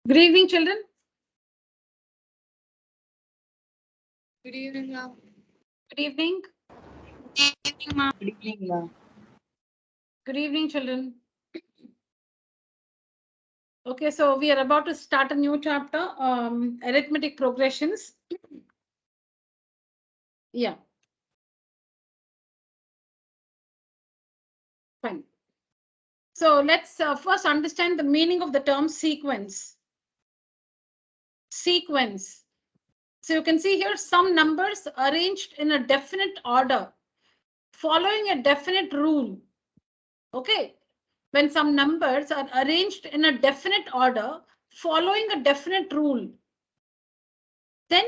Good evening, children. Good evening, ma'am. Good evening. Good evening, ma'am. Good evening, ma'am. Good evening, children. Okay, so we are about to start a new chapter, arithmetic progressions. Yeah. Fine. So let's first understand the meaning of the term sequence. Sequence. So you can see here some numbers arranged in a definite order, following a definite rule. Okay. When some numbers are arranged in a definite order, following a definite rule, then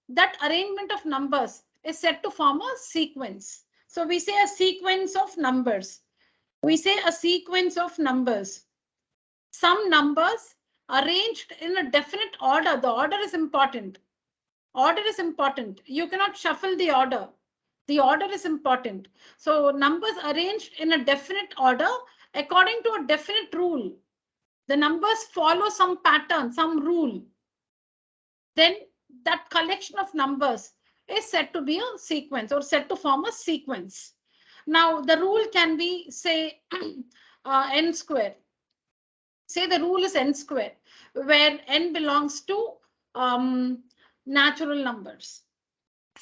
that arrangement of numbers is said to form a sequence. So we say a sequence of numbers. We say a sequence of numbers. Some numbers arranged in a definite order. The order is important. Order is important. You cannot shuffle the order. The order is important. So numbers arranged in a definite order according to a definite rule. The numbers follow some pattern, some rule. Then that collection of numbers is said to be a sequence or said to form a sequence. Now, the rule can be, say, n square. Say the rule is n square, where n belongs to natural numbers.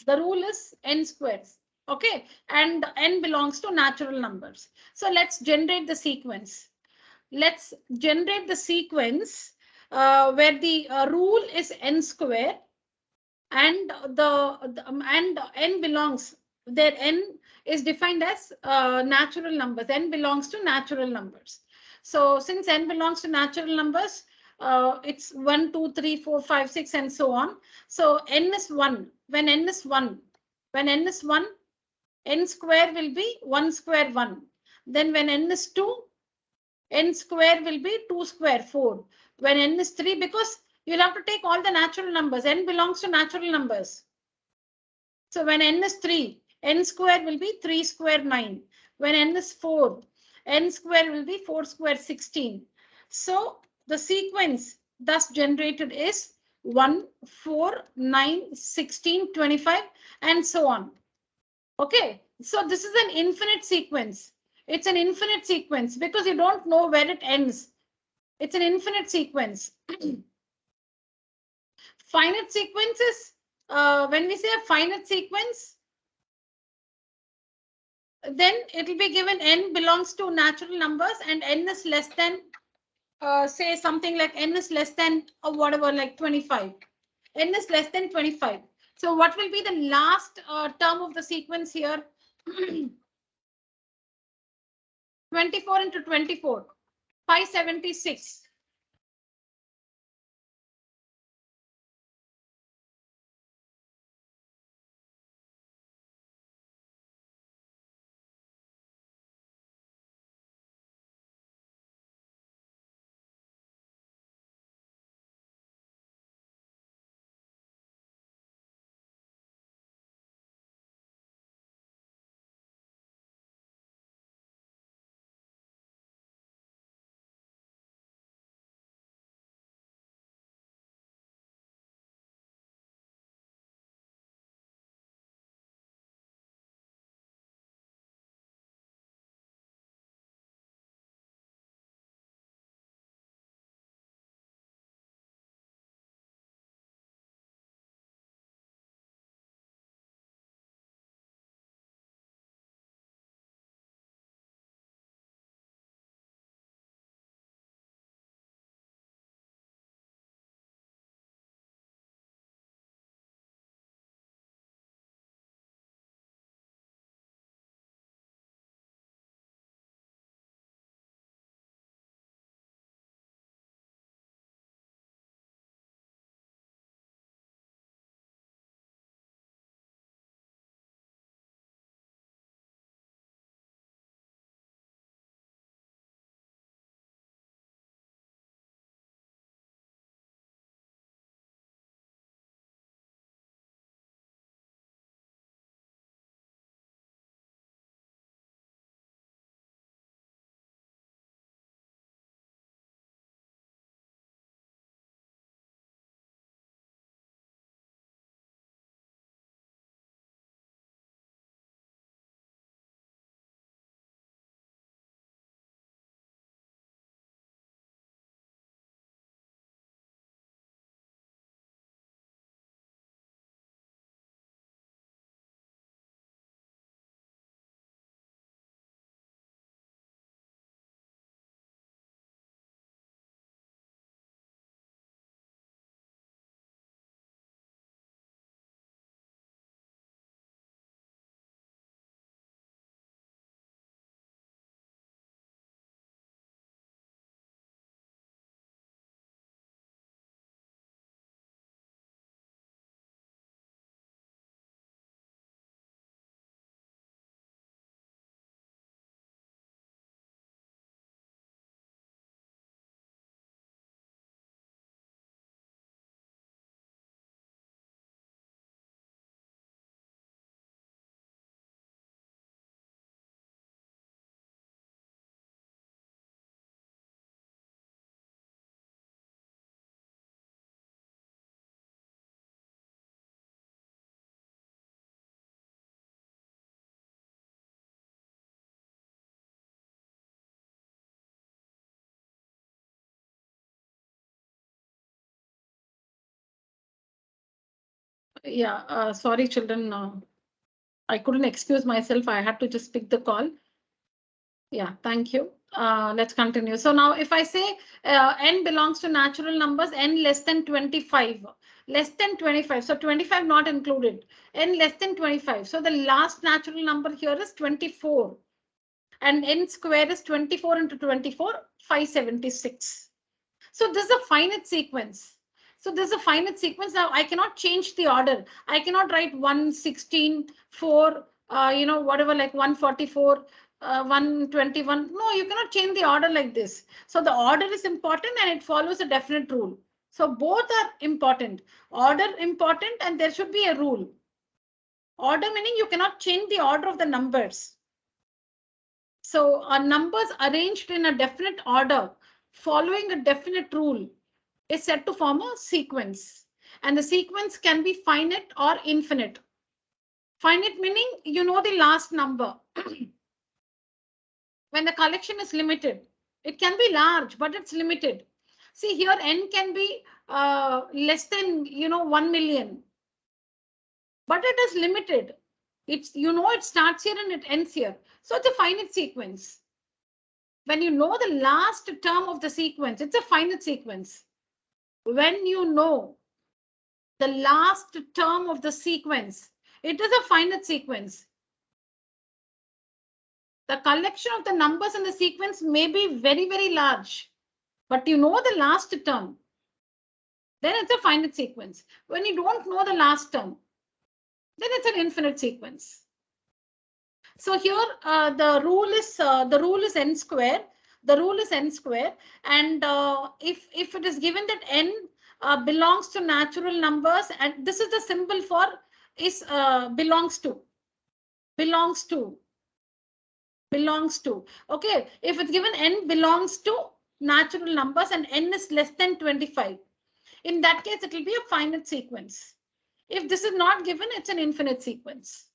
The rule is n squares, okay? And n belongs to natural numbers. So let's generate the sequence. Let's generate the sequence where the rule is n square and and n belongs there. N is defined as natural numbers. N belongs to natural numbers. So since n belongs to natural numbers, it's 1, 2, 3, 4, 5, 6, and so on. So n is 1. When n is 1, when n is 1, n square will be 1 square 1. Then when n is 2, n square will be 2 square 4. When n is 3, because you'll have to take all the natural numbers. N belongs to natural numbers. So when n is 3, n square will be 3 square 9. When n is 4, n square will be 4 square 16. So the sequence thus generated is 1, 4, 9, 16, 25, and so on. Okay, so this is an infinite sequence. It's an infinite sequence because you don't know where it ends. It's an infinite sequence. Finite sequence is, when we say a finite sequence, then it will be given n belongs to natural numbers and n is less than, say something like n is less than whatever, like 25. N is less than 25. So what will be the last term of the sequence here? 24 into 24, 576. Yeah, sorry, children. I couldn't excuse myself. I had to just pick the call. Yeah, thank you. Let's continue. So now if I say n belongs to natural numbers, n less than 25, less than 25. So 25 not included, n less than 25. So the last natural number here is 24. And n square is 24 into 24, 576. So this is a finite sequence. So this is a finite sequence. Now I cannot change the order. I cannot write 1, 16, 4, whatever, like 144, 121. No, you cannot change the order like this. So the order is important and it follows a definite rule. So both are important. Order important and there should be a rule. Order meaning you cannot change the order of the numbers. So numbers arranged in a definite order following a definite rule is said to form a sequence. And the sequence can be finite or infinite. Finite meaning you know the last number. When the collection is limited, it can be large, but it's limited. See here n can be less than 1 million, but it is limited. It's it starts here and it ends here. So it's a finite sequence. When you know the last term of the sequence, it's a finite sequence. When you know the last term of the sequence, it is a finite sequence. The collection of the numbers in the sequence may be very, very large, but you know the last term, then it's a finite sequence. When you don't know the last term, then it's an infinite sequence. So here the rule is n square. The rule is n square, and if it is given that n belongs to natural numbers, and this is the symbol for is belongs to. Okay, if it's given n belongs to natural numbers and n is less than 25, in that case it will be a finite sequence. If this is not given, it's an infinite sequence.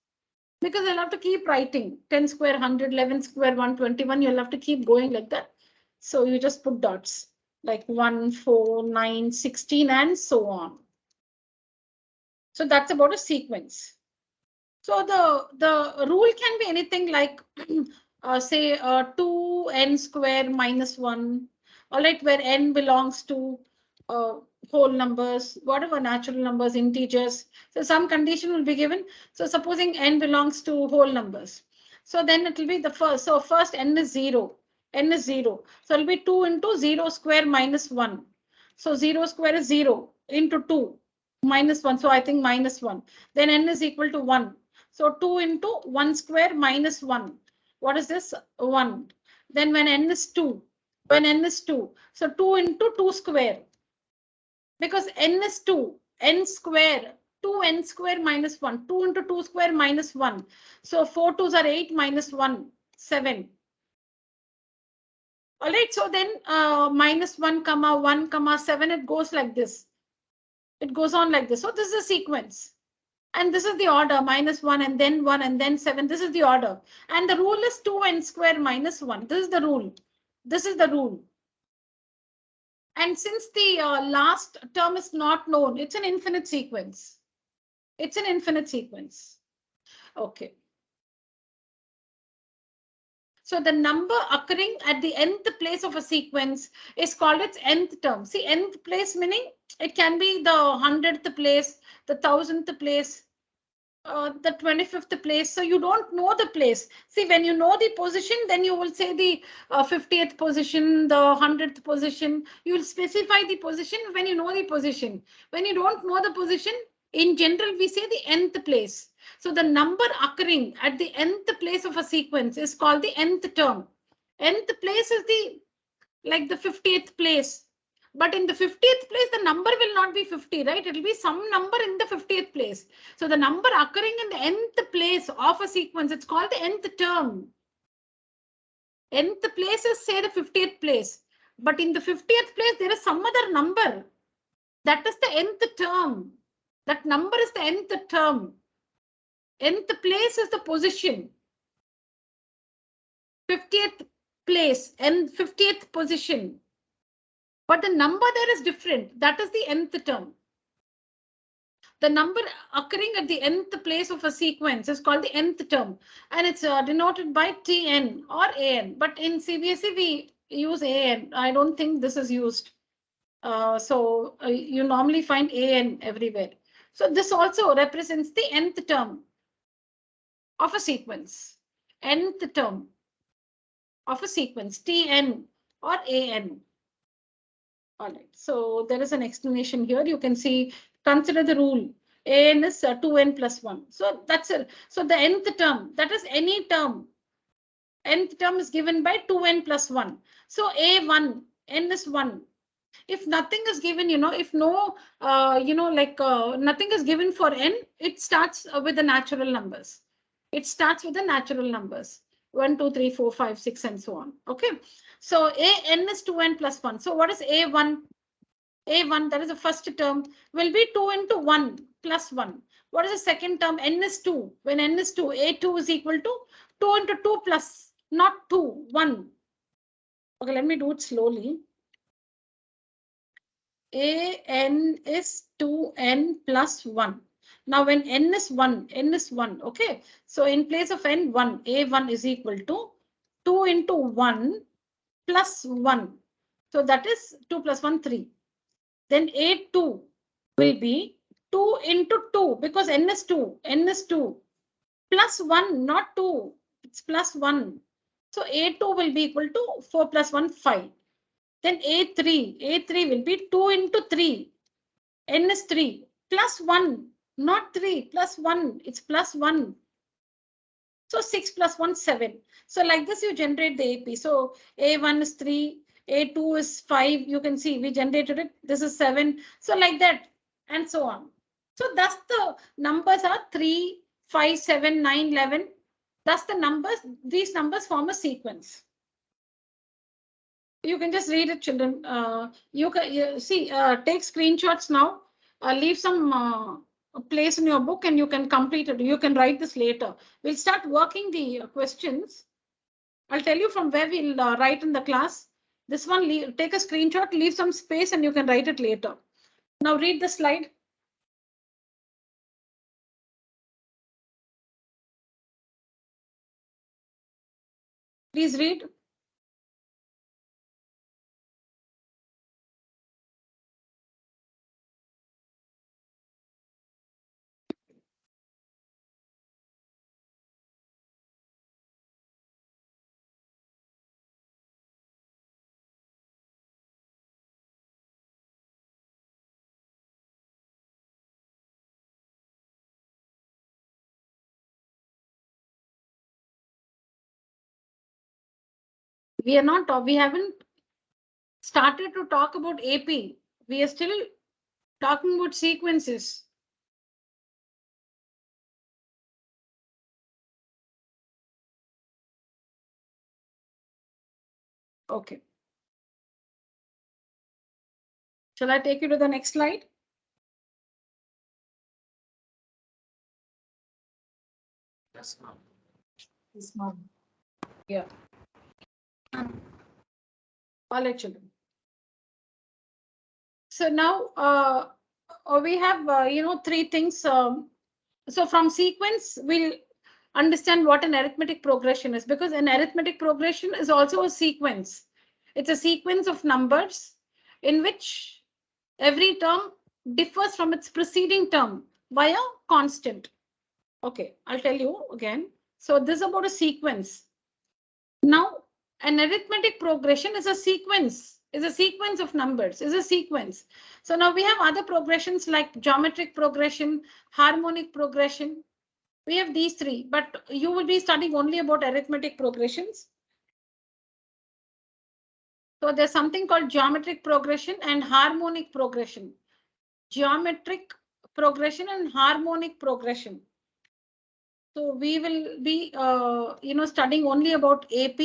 Because you'll have to keep writing 10 square 100, 11 square 121. You'll have to keep going like that. So you just put dots like 1, 4, 9, 16, and so on. So that's about a sequence. So the rule can be anything like say 2n square minus 1. All right, where n belongs to whole numbers, whatever natural numbers, integers. So some condition will be given. So supposing n belongs to whole numbers. So then it will be the first. So first n is 0. N is 0. So it will be 2 into 0 square minus 1. So 0 square is 0 into 2 minus 1. So I think minus 1. Then n is equal to 1. So 2 into 1 square minus 1. What is this? 1. Then when n is 2. When n is 2. So 2 into 2 square. Because n is 2. N square. 2n square minus 1. 2 into 2 square minus 1. So 4 2s are 8 minus 1. 7. All right. So then minus 1 comma 1 comma 7. It goes like this. It goes on like this. So this is a sequence. And this is the order, minus 1 and then 7. This is the order. And the rule is 2n square minus 1. This is the rule. This is the rule. And since the last term is not known, it's an infinite sequence. It's an infinite sequence. Okay. So the number occurring at the nth place of a sequence is called its nth term. See, nth place meaning it can be the 100th place, the 1000th place, the 25th place. So you don't know the place. See, when you know the position, then you will say the 50th position, the 100th position. You will specify the position when you know the position. When you don't know the position, in general, we say the nth place. So the number occurring at the nth place of a sequence is called the nth term. Nth place is like the 50th place. But in the 50th place, the number will not be 50, right? It will be some number in the 50th place. So the number occurring in the nth place of a sequence, it's called the nth term. Nth place is, say, the 50th place. But in the 50th place, there is some other number. That is the nth term. That number is the nth term. Nth place is the position. 50th place and 50th position. But the number there is different. That is the nth term. The number occurring at the nth place of a sequence is called the nth term, and it's denoted by Tn or An. But in CBSE, we use An. I don't think this is used. So you normally find An everywhere. So this also represents the nth term of a sequence. Nth term of a sequence, Tn or An. All right. So there is an explanation here. You can see, consider the rule. An is 2n plus 1. So that's it. So the nth term, that is any term. Nth term is given by 2n plus 1. So A1, n is 1. If nothing is given, if no, nothing is given for n, it starts with the natural numbers. It starts with the natural numbers. 1, 2, 3, 4, 5, 6, and so on. Okay. So an is 2n plus 1. So what is A1? A1, that is the first term, will be 2 into 1 plus 1. What is the second term? N is 2. When n is 2, A2 is equal to 2 into 2 plus, not 2, 1. Okay, let me do it slowly. An is 2n plus 1. Now when n is 1, okay? So in place of n, 1, A1 is equal to 2 into 1 plus 1. So that is 2 plus 1, 3. Then A2 will be 2 into 2 because n is 2, plus 1, not 2, it's plus 1. So A2 will be equal to 4 plus 1, 5. Then A3 will be 2 into 3, n is 3, plus 1, not 3, plus 1, it's plus 1. So 6 plus 1, 7. So like this, you generate the AP. So A1 is 3, A2 is 5. You can see we generated it. This is 7. So like that, and so on. So thus the numbers are 3, 5, 7, 9, 11. Thus the numbers, these numbers form a sequence. You can just read it, children. You can see, take screenshots now. Leave some place in your book and you can complete it. You can write this later. We'll start working the questions. I'll tell you from where we'll write in the class. This one, take a screenshot, leave some space and you can write it later. Now read the slide. Please read. We haven't started to talk about AP. We are still talking about sequences. Okay. Shall I take you to the next slide? This one. Yeah. All right, children. So now we have, three things. So from sequence, we'll understand what an arithmetic progression is, because an arithmetic progression is also a sequence. It's a sequence of numbers in which every term differs from its preceding term by a constant. Okay, I'll tell you again. So this is about a sequence. Now, an arithmetic progression is a sequence, of numbers, is a sequence. So now we have other progressions like geometric progression, harmonic progression. We have these three, but you will be studying only about arithmetic progressions. So there's something called geometric progression and harmonic progression. Geometric progression and harmonic progression. So we will be, studying only about AP,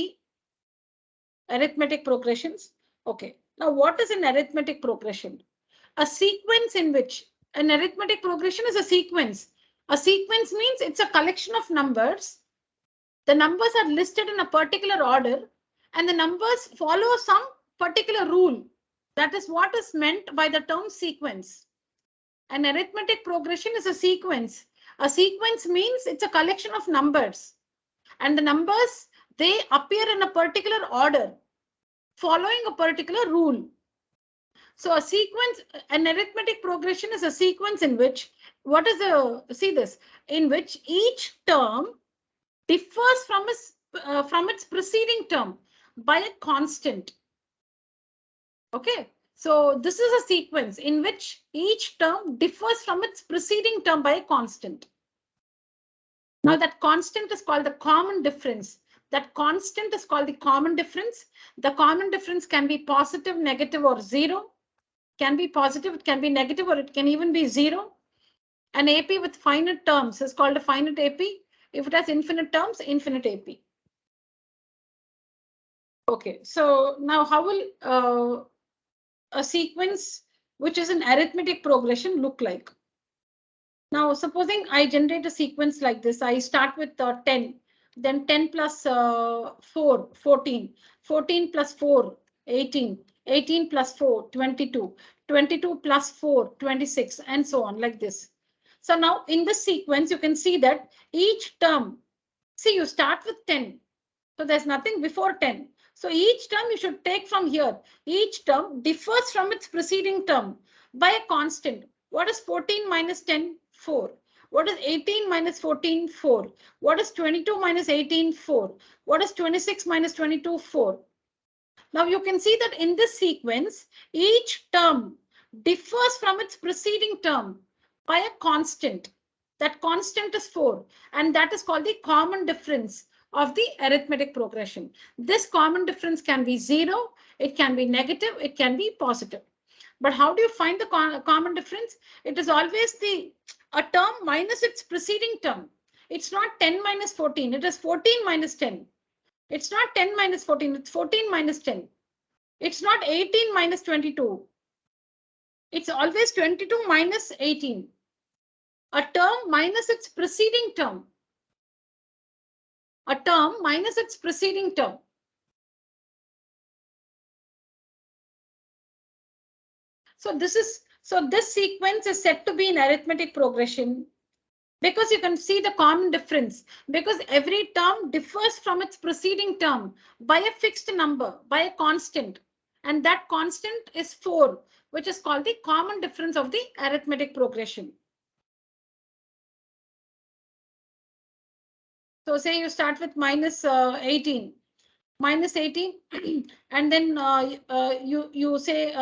arithmetic progressions. Okay. Now, what is an arithmetic progression? A sequence in which an arithmetic progression is a sequence. A sequence means it's a collection of numbers. The numbers are listed in a particular order and the numbers follow some particular rule. That is what is meant by the term sequence. An arithmetic progression is a sequence. A sequence means it's a collection of numbers. And the numbers, they appear in a particular order, following a particular rule. So a sequence, an arithmetic progression is a sequence in which, see this, in which each term differs from its preceding term by a constant. Okay, so this is a sequence in which each term differs from its preceding term by a constant. Now that constant is called the common difference. That constant is called the common difference. The common difference can be positive, negative, or zero. Can be positive, it can be negative, or it can even be zero. An AP with finite terms is called a finite AP. If it has infinite terms, infinite AP. Okay, so now how will a sequence which is an arithmetic progression look like? Now, supposing I generate a sequence like this, I start with 10, then 10 plus 4, 14, 14 plus 4, 18, 18 plus 4, 22, 22 plus 4, 26, and so on like this. So now in this sequence, you can see that each term, see, you start with 10. So there's nothing before 10. So each term you should take from here. Each term differs from its preceding term by a constant. What is 14 minus 10? 4. What is 18 minus 14? 4. What is 22 minus 18? 4. What is 26 minus 22? 4. Now you can see that in this sequence, each term differs from its preceding term by a constant. That constant is 4, and that is called the common difference of the arithmetic progression. This common difference can be 0, it can be negative, it can be positive. But how do you find the common difference? It is always a term minus its preceding term. It's not 10 minus 14, it is 14 minus 10. It's not 10 minus 14, it's 14 minus 10. It's not 18 minus 22. It's always 22 minus 18. A term minus its preceding term. A term minus its preceding term. So this sequence is said to be an arithmetic progression because you can see the common difference, because every term differs from its preceding term by a fixed number, by a constant, and that constant is 4, which is called the common difference of the arithmetic progression. So say you start with minus 18, and then you say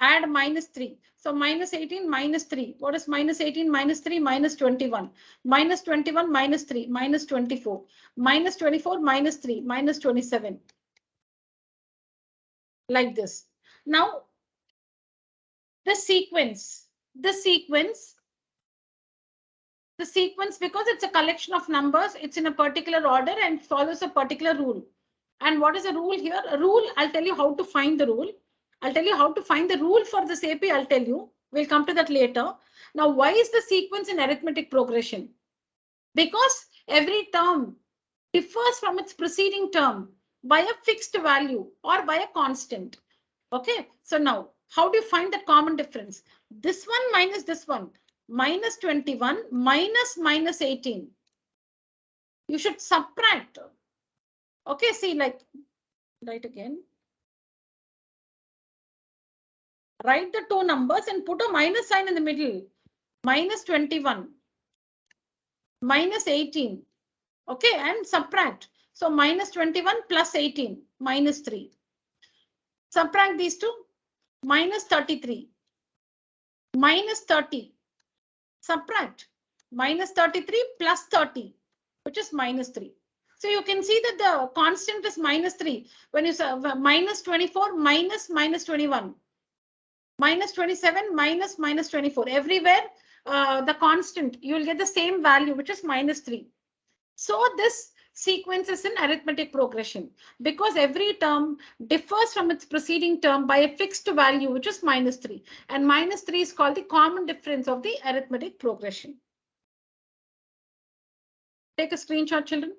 add minus 3. So minus 18 minus 3. What is minus 18 minus 3? Minus 21. Minus 21 minus 3. Minus 24. Minus 24 minus 3. Minus 27. Like this. Now, the sequence, because it's a collection of numbers, it's in a particular order and follows a particular rule. And what is a rule here? A rule, I'll tell you how to find the rule. I'll tell you how to find the rule for this AP. I'll tell you. We'll come to that later. Now, why is the sequence in arithmetic progression? Because every term differs from its preceding term by a fixed value or by a constant. Okay, so now how do you find that common difference? This one minus this one, minus 21 minus 18. You should subtract. Okay, see, like, write again. Write the two numbers and put a minus sign in the middle. Minus 21, minus 18. Okay, and subtract. So minus 21 plus 18, minus 3. Subtract these two, minus 33, minus 30. Subtract, minus 33 plus 30, which is minus 3. So you can see that the constant is minus 3. When you say minus 24 minus 21. Minus 27 minus 24. Everywhere, the constant, you will get the same value, which is minus 3. So this sequence is an arithmetic progression because every term differs from its preceding term by a fixed value, which is minus 3. And minus 3 is called the common difference of the arithmetic progression. Take a screenshot, children.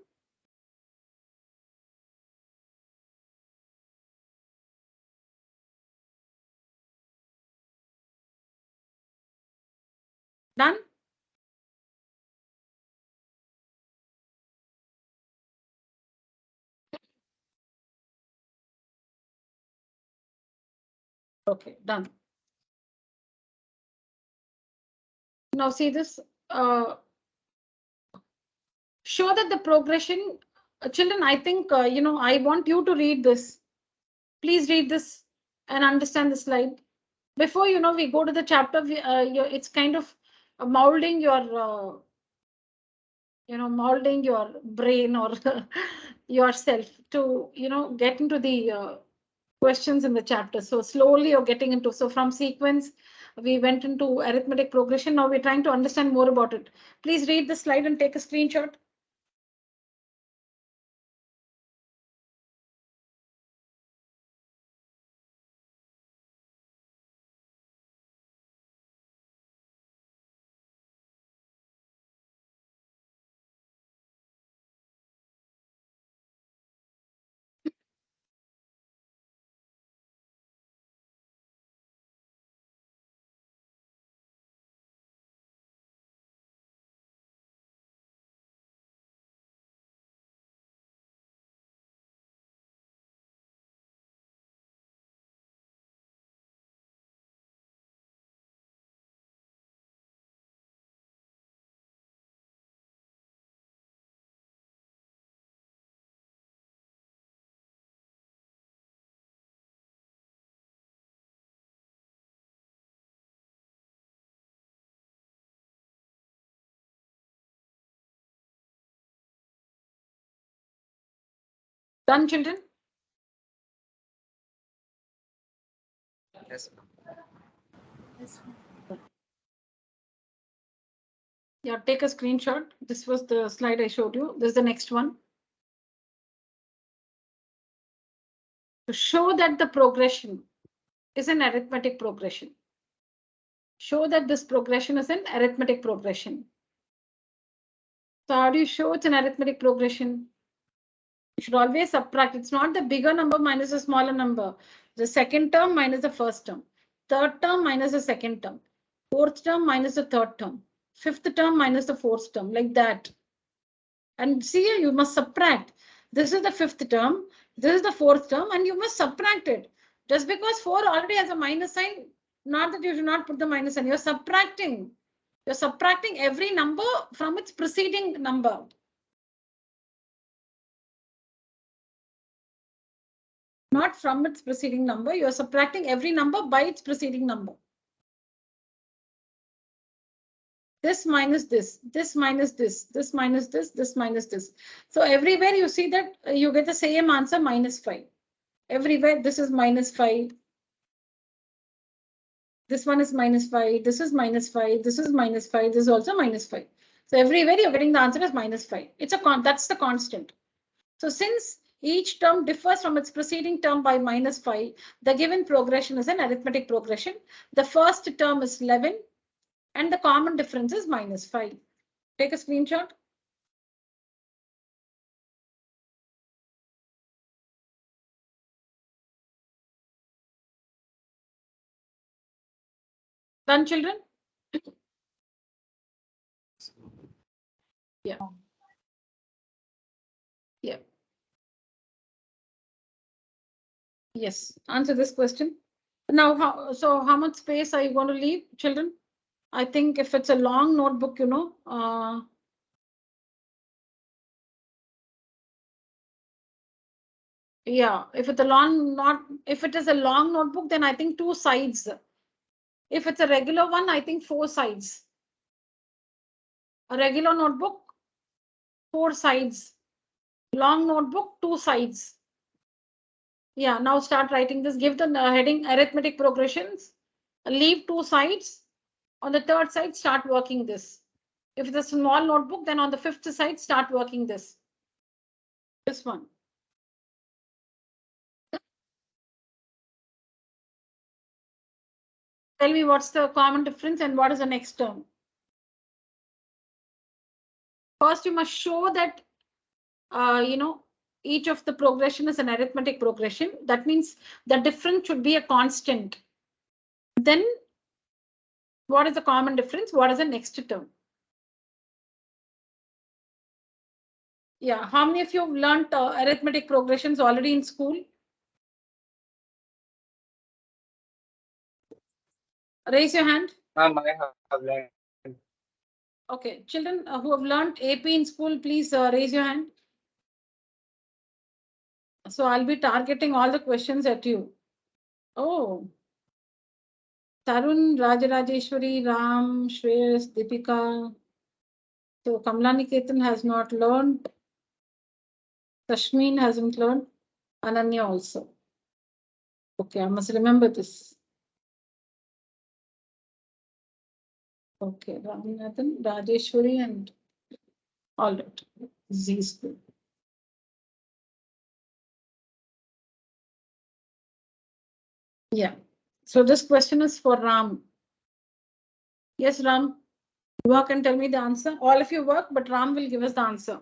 Okay, done. Now see this. Show that the progression, children, I think, I want you to read this. Please read this and understand the slide. Before, we go to the chapter, it's kind of molding molding your brain or yourself to, get into the questions in the chapter. So slowly you're getting into, so from sequence, we went into arithmetic progression. Now we're trying to understand more about it. Please read the slide and take a screenshot. Done, children? Yes. Yeah, take a screenshot. This was the slide I showed you. This is the next one. To show that the progression is an arithmetic progression. Show that this progression is an arithmetic progression. So how do you show it's an arithmetic progression? You should always subtract. It's not the bigger number minus the smaller number. The second term minus the first term. Third term minus the second term. Fourth term minus the third term. Fifth term minus the fourth term, like that. And see, you must subtract. This is the fifth term. This is the fourth term, and you must subtract it. Just because 4 already has a minus sign, not that you should not put the minus sign. You're subtracting. You're subtracting every number from its preceding number. Not from its preceding number. You're subtracting every number by its preceding number. This minus this, this minus this, this minus this, this minus this. So everywhere you see that you get the same answer, minus 5. Everywhere this is minus 5. This one is minus 5. This is minus 5. This is minus 5. This is also minus 5. So everywhere you're getting the answer as minus 5. That's the constant. So since each term differs from its preceding term by minus 5, the given progression is an arithmetic progression. The first term is 11 and the common difference is minus 5. Take a screenshot. Done, children? Yeah. Yeah. Yes. Answer this question. Now, how much space are you going to leave, children? I think if it's a long notebook, yeah, if it is a long notebook, then I think 2 sides. If it's a regular one, I think 4 sides. A regular notebook, 4 sides. Long notebook, 2 sides. Yeah, now start writing this. Give the heading arithmetic progressions. Leave 2 sides. On the third side, start working this. If it's a small notebook, then on the 5th side, start working this. This one. Tell me what's the common difference and what is the next term. First, you must show that, each of the progression is an arithmetic progression. That means the difference should be a constant. Then what is the common difference? What is the next term? Yeah, how many of you have learned arithmetic progressions already in school? Raise your hand. Ma'am, I have learned. Okay, children who have learned AP in school, please raise your hand. So I'll be targeting all the questions at you. Oh, Tarun, Rajarajeshwari, Ram, Shreyas, Deepika. So Kamla Niketan has not learned. Tashmeen hasn't learned. Ananya also. Okay, I must remember this. Okay, Ramanathan, Rajeshwari, and all right. Z school. Yeah. So this question is for Ram. Yes, Ram. You can tell me the answer. All of you work, but Ram will give us the answer.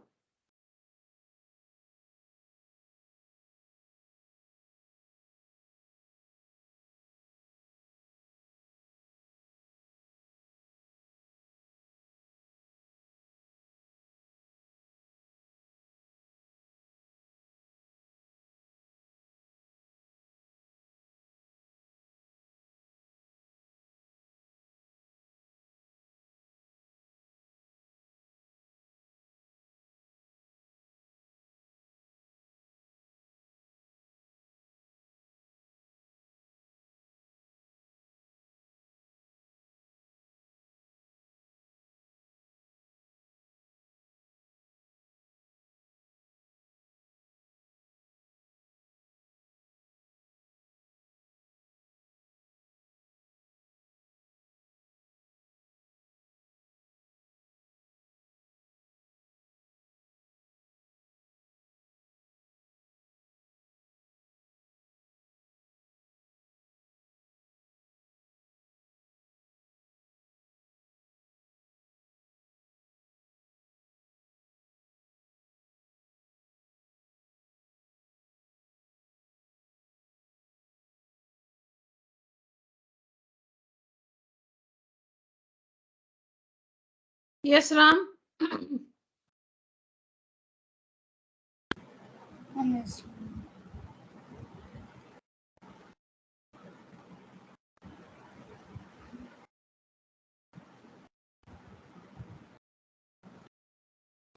Yes, Ram. Yes.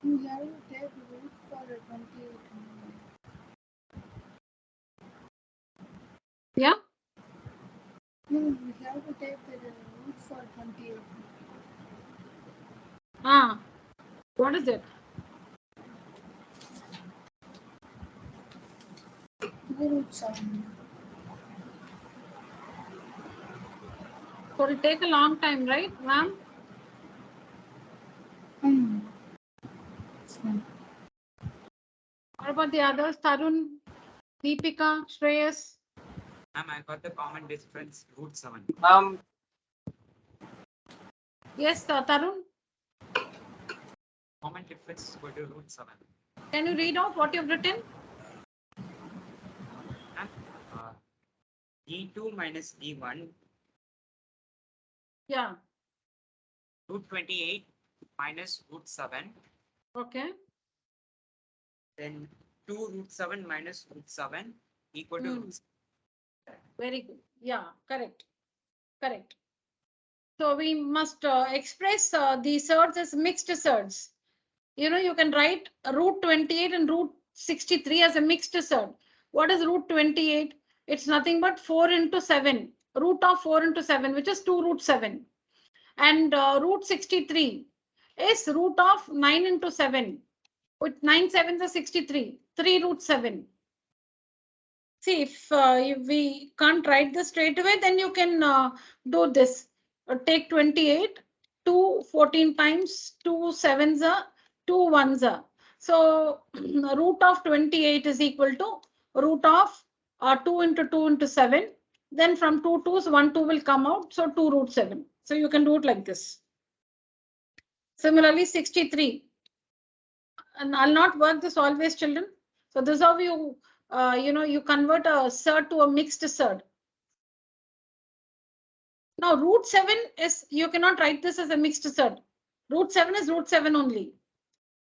You have to take root for 28. Yeah. No, we have to take the root for 28. Ah, what is it? The root 7. So it'll take a long time, right, Ram? It's fine. What about the others? Tarun, Deepika, Shreyas? Ma'am, I got the common difference, root 7. Yes, Tarun. Common difference is equal to root 7. Can you read out what you've written? Ma'am, D2 minus D1, Yeah. root 28 minus root 7. Okay. Then 2 root 7 minus root 7 equal to root 7. Very good. Yeah, correct. Correct. So we must express the surds as mixed surds. You know, you can write root 28 and root 63 as a mixed surd. What is root 28? It's nothing but 4 into 7. Root of 4 into 7, which is 2 root 7. And root 63 is root of 9 into 7. With 9 sevens are 63. 3 root 7. See, if we can't write this straight away, then you can do this. Take 28, 2 14 times, 2 sevens are, 2 ones are. So root of 28 is equal to root of 2 into 2 into 7. Then from 2 2s, 1 2 will come out. So 2 root 7. So you can do it like this. Similarly, 63. And I'll not work this always, children. So this is how you, you convert a surd to a mixed surd. Now, root 7 is, you cannot write this as a mixed surd. Root 7 is root 7 only.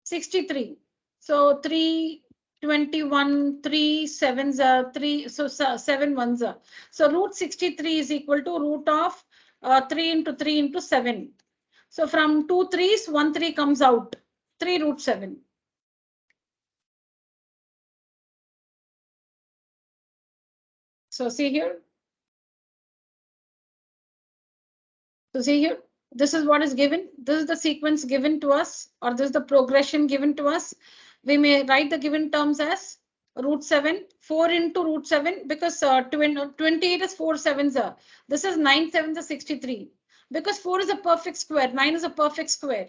63. So 3, 21, 3 sevens are 3, so 7 ones are. So root 63 is equal to root of 3 into 3 into 7. So from 2 3s, 1 3 comes out. 3 root 7. So see here. So see here. This is what is given. This is the sequence given to us, or this is the progression given to us. We may write the given terms as root 7, 4 into root 7, because 28 is 4 sevens. This is 9 sevens are 63. Because 4 is a perfect square, 9 is a perfect square.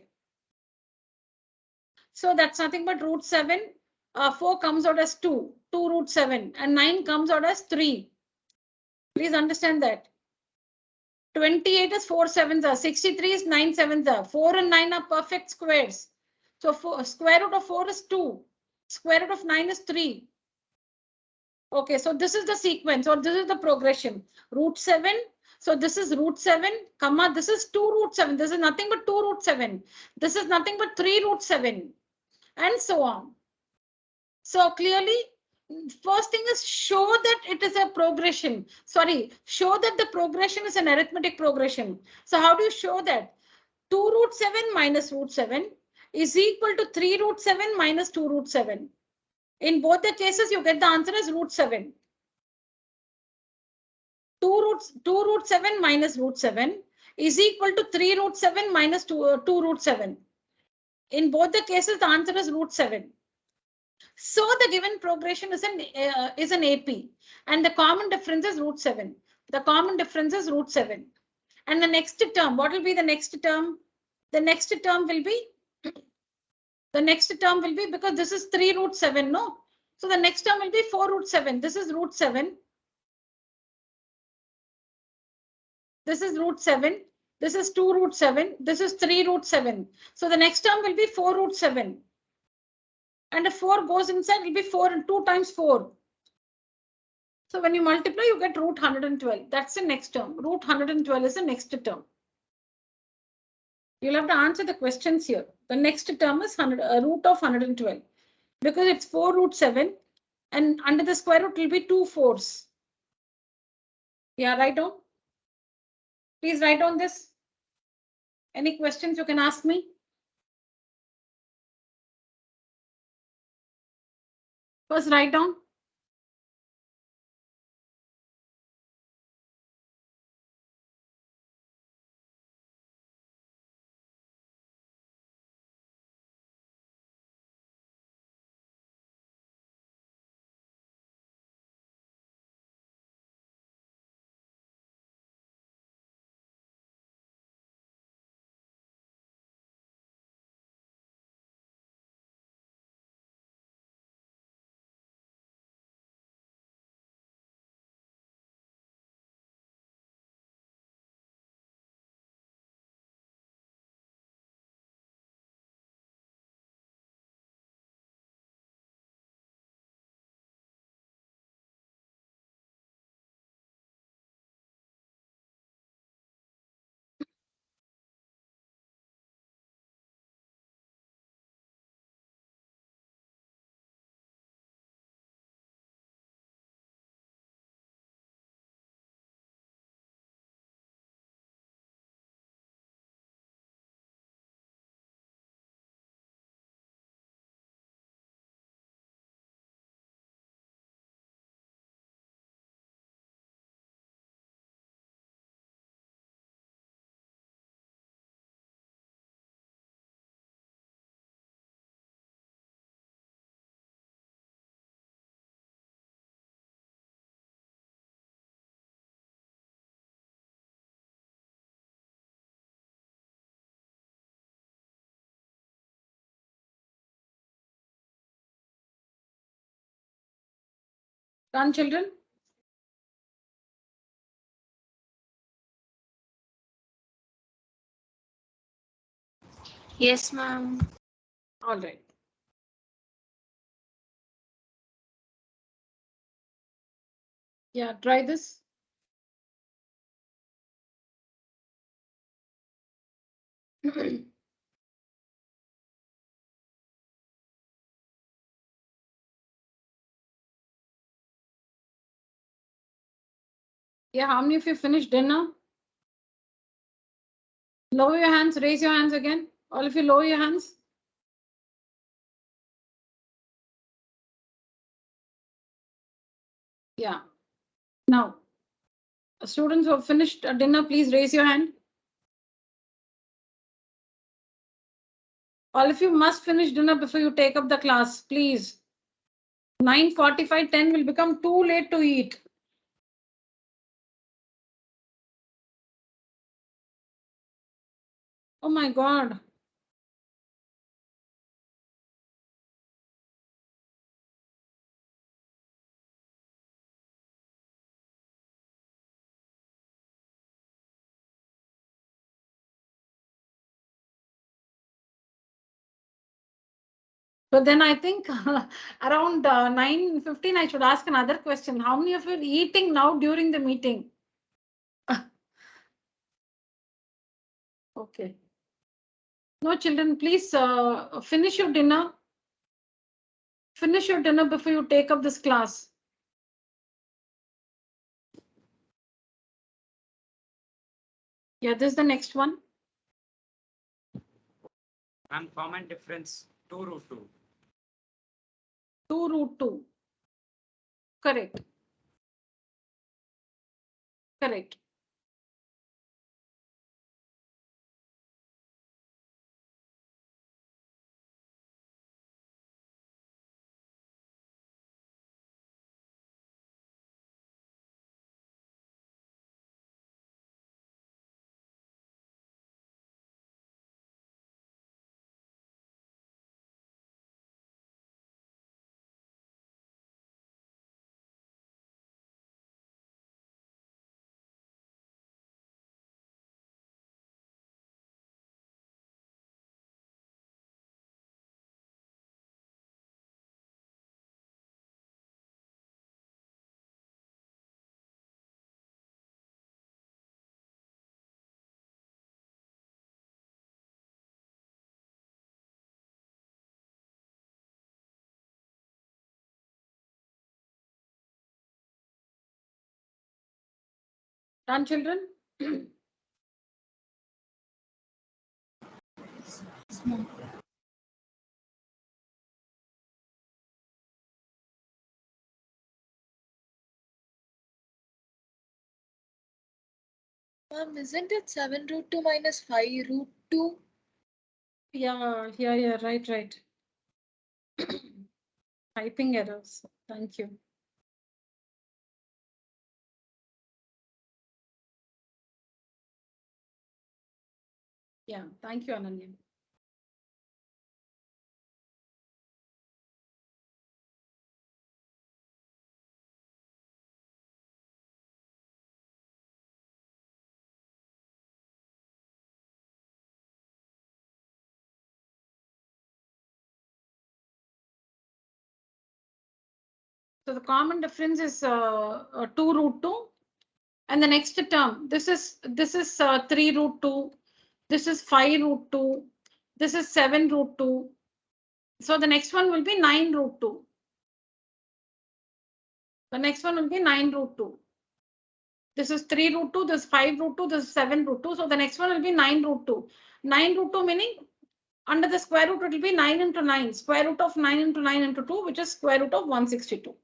So that's nothing but root 7. 4 comes out as 2 root 7, and 9 comes out as 3. Please understand that. 28 is 4 sevens are, 63 is 9 sevens are. 4 and 9 are perfect squares. So square root of 4 is 2. Square root of 9 is 3. Okay, so this is the sequence, or this is the progression. Root 7. So this is root 7, comma, this is 2 root 7. This is nothing but 2 root 7. This is nothing but 3 root 7. And so on. So clearly, first thing is show that it is a progression. Sorry, show that the progression is an arithmetic progression. So how do you show that? 2 root 7 minus root 7 is equal to 3 root 7 minus 2 root 7. In both the cases, you get the answer as root 7. 2 root 7 minus root 7 is equal to 3 root 7 minus 2 root 7. In both the cases, the answer is root 7. So the given progression is an AP, and the common difference is root 7. The common difference is root 7. And the next term, what will be the next term? The next term will be, because this is 3 root 7, no? So the next term will be 4 root 7. This is root 7. This is root 7. This is 2 root 7. This is 3 root 7. So the next term will be 4 root 7. And if 4 goes inside, it will be 4 and 2 times 4. So when you multiply, you get root 112. That's the next term. Root 112 is the next term. You'll have to answer the questions here. The next term is root of 112. Because it's 4 root 7. And under the square root will be 2 4s. Yeah, write down. Please write down this. Any questions you can ask me? First write down. Done, children? Yes, ma'am. All right. Yeah, try this. Yeah, how many of you finished dinner? Lower your hands, raise your hands again. All of you lower your hands. Yeah. Now, students who have finished dinner, please raise your hand. All of you must finish dinner before you take up the class, please. 9:45, 10 will become too late to eat. Oh my God. But then I think around 9:15, I should ask another question. How many of you are eating now during the meeting? Okay. No, children, please finish your dinner. Finish your dinner before you take up this class. Yeah, this is the next one. And common difference 2 root 2. 2 root 2. Correct. Correct. Done, children? Ma'am, isn't it 7 root 2 minus 5 root 2? Yeah, right. Typing errors. Thank you. Yeah, thank you, Ananya. So the common difference is 2 root 2. And the next term, this is 3 root 2. This is 5 root 2. This is 7 root 2. So the next one will be 9 root 2. The next one will be 9 root 2. This is 3 root 2. This is 5 root 2. This is 7 root 2. So the next one will be 9 root 2. 9 root 2 meaning under the square root, it will be 9 into 9. Square root of 9 into 9 into 2, which is square root of 162.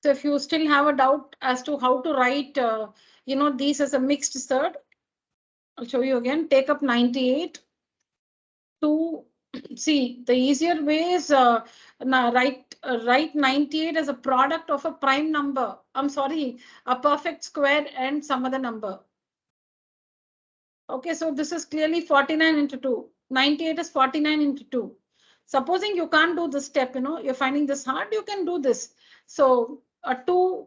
So if you still have a doubt as to how to write, these as a mixed third, I'll show you again. Take up 98 to see the easier way is write 98 as a product of a prime number. I'm sorry, a perfect square and some other number. Okay, so this is clearly 49 into 2. 98 is 49 into 2. Supposing you can't do this step, you're finding this hard, you can do this. So 2,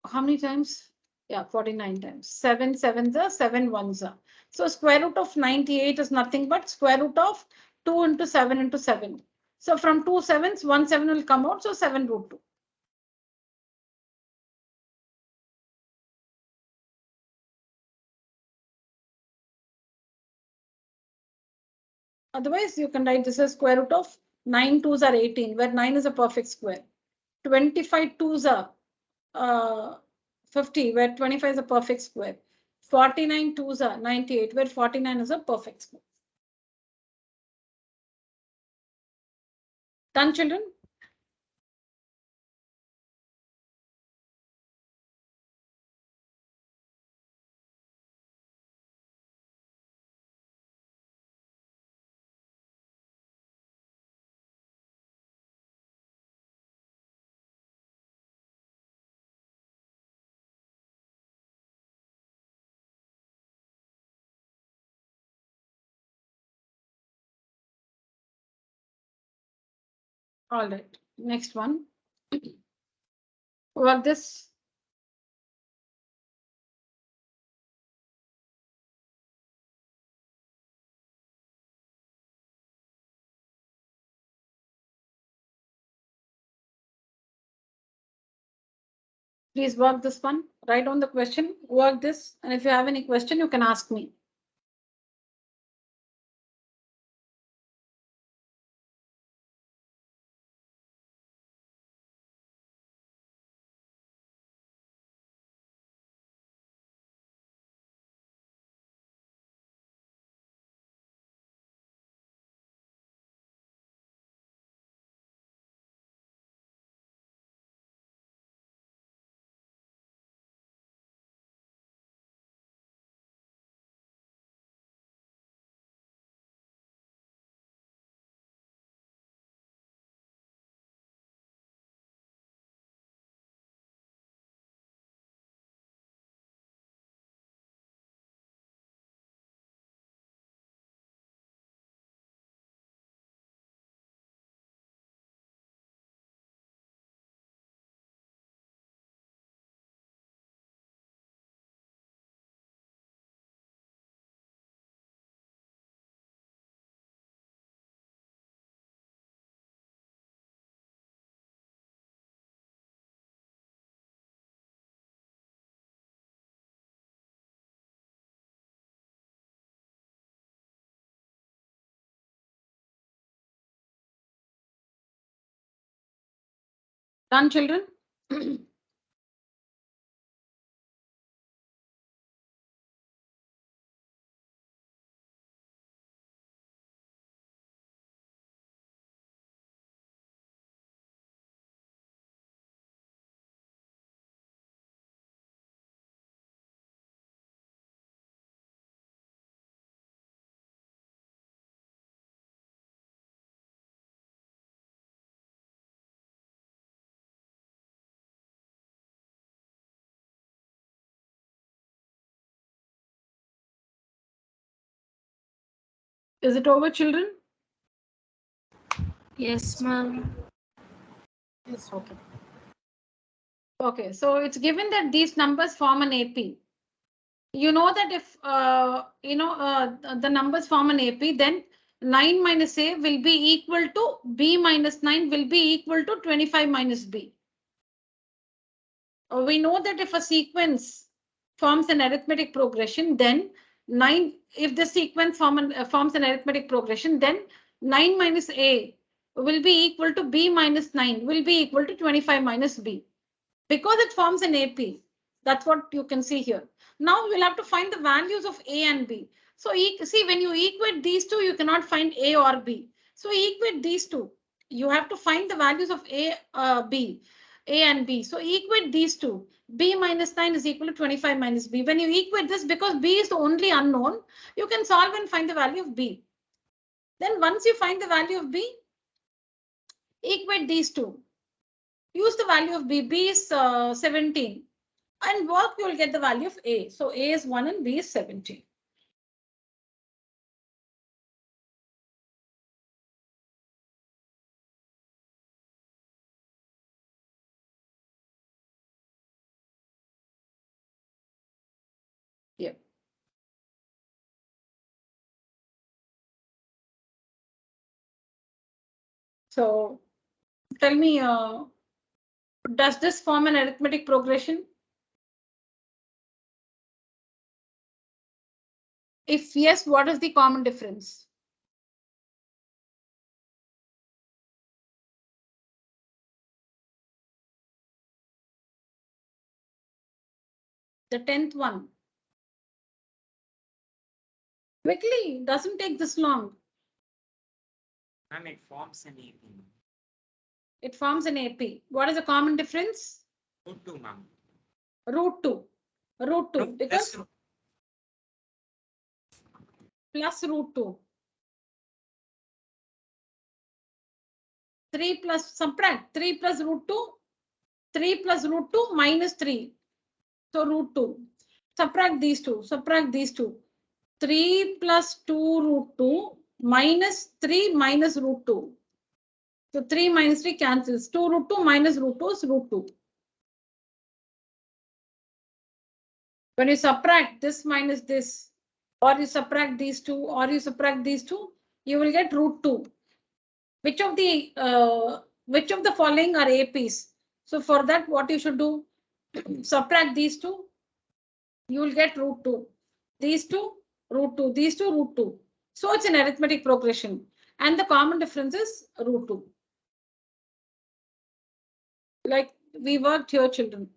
how many times? Yeah, 49 times. 7 sevens are 7 ones are. So square root of 98 is nothing but square root of 2 into 7 into 7. So from 2 sevens, 1 7 will come out. So 7 root 2. Otherwise, you can write this as square root of 9 twos are 18, where 9 is a perfect square. 25 twos are 50, where 25 is a perfect square. 49 twos are 98, where 49 is a perfect square. Done, children? All right, next one. Work this. Please work this one. Write down the question, work this, and if you have any question, you can ask me. Done, children? Is it over, children? Yes, ma'am. Yes. Okay. Okay, so it's given that these numbers form an AP. You know that if the numbers form an AP, then 9 minus A will be equal to B minus 9 will be equal to 25 minus B. We know that if a sequence forms an arithmetic progression, then 9, if the sequence forms an arithmetic progression, then 9 minus A will be equal to B minus 9 will be equal to 25 minus B. Because it forms an AP. That's what you can see here. Now we'll have to find the values of A and B. So see, when you equate these two, you cannot find A or B. So equate these two. You have to find the values of A and B. So equate these two. B minus 9 is equal to 25 minus B. When you equate this, because B is the only unknown, you can solve and find the value of B. Then once you find the value of B, equate these two. Use the value of B. B is 17. And work, you will get the value of A. So A is 1 and B is 17. Yeah. So tell me, does this form an arithmetic progression? If yes, what is the common difference? The 10th one. Quickly, doesn't take this long. Ma'am, it forms an AP. It forms an AP. What is the common difference? Root 2, ma'am. Root 2. Root 2. No, Because that's plus root 2. 3 plus, subtract 3 plus root 2. 3 plus root 2 minus 3. So root 2. Subtract these two. Subtract these two. 3 plus 2 root 2 minus 3 minus root 2. So 3 minus 3 cancels. 2 root 2 minus root 2 is root 2. When you subtract this minus this, or you subtract these two, or you subtract these two, you will get root 2. Which of the following are APs? So for that, what you should do? Subtract these two, you will get root 2. These two, root 2. These two, root 2. So it's an arithmetic progression. And the common difference is root 2. Like we worked here, children.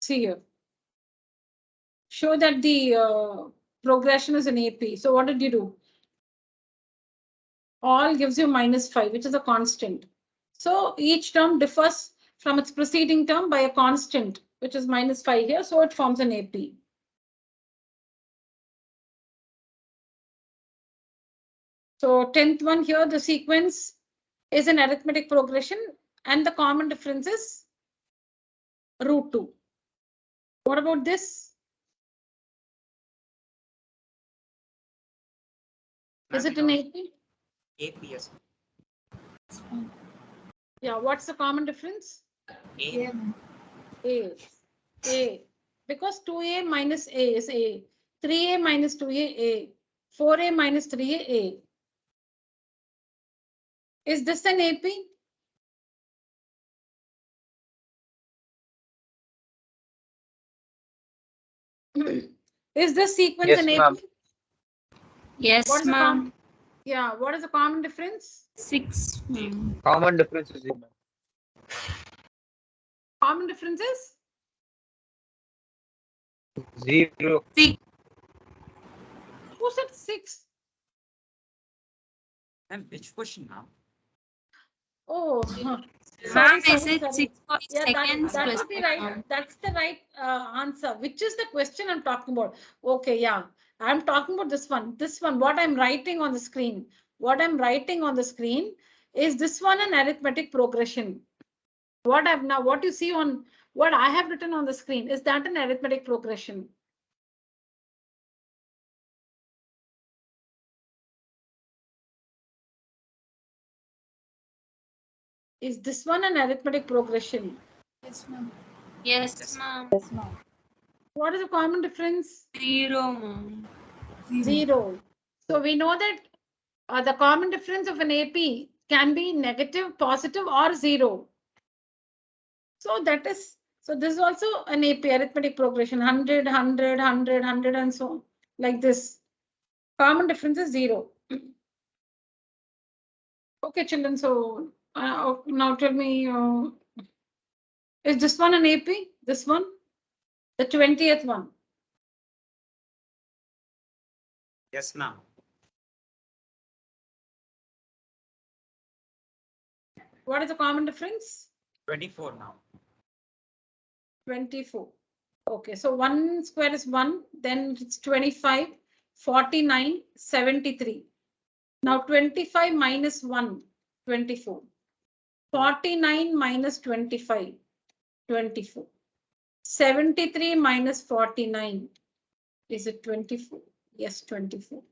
See here. Show that the progression is an AP. So what did you do? All gives you minus 5, which is a constant. So each term differs from its preceding term by a constant, which is minus 5 here. So it forms an AP. So 10th one here, the sequence is an arithmetic progression and the common difference is root 2. What about this? Is it an AP? AP, yes. Yeah, what's the common difference? A. A. Because 2A minus A is A. 3A minus 2A, A. 4A minus 3A, A. Is this an AP? Is this sequence Yes, an AP? ma'am. Yes, ma'am. Yeah, what is the common difference? 6. Common difference is zero. Common difference is? 0. 6. Who said 6? Ma'am, which question now? Oh, Ma'am, sorry, I sorry, said sorry. 6 for Yeah, second that is the question. right. That's the right answer. Which is the question I'm talking about? Okay, yeah, I'm talking about this one. This one, what I'm writing on the screen. What I'm writing on the screen is this one an arithmetic progression. What you see on what I have written on the screen is that an arithmetic progression. Is this one an arithmetic progression? Yes, ma'am. Yes, ma'am. Yes, ma'am. What is the common difference? 0, ma'am. 0. So we know that the common difference of an AP can be negative, positive, or 0. So this is also an AP arithmetic progression, 100, 100, 100, 100, and so on, like this. Common difference is 0. Okay, children. So now tell me, is this one an AP? This one? The 20th one? Yes, ma'am. What is the common difference? 24 now. 24. Okay, so 1 square is 1, then it's 25, 49, 73. Now 25 minus 1, 24. 49 minus 25, 24. 73 minus 49. Is it 24? Yes, 24.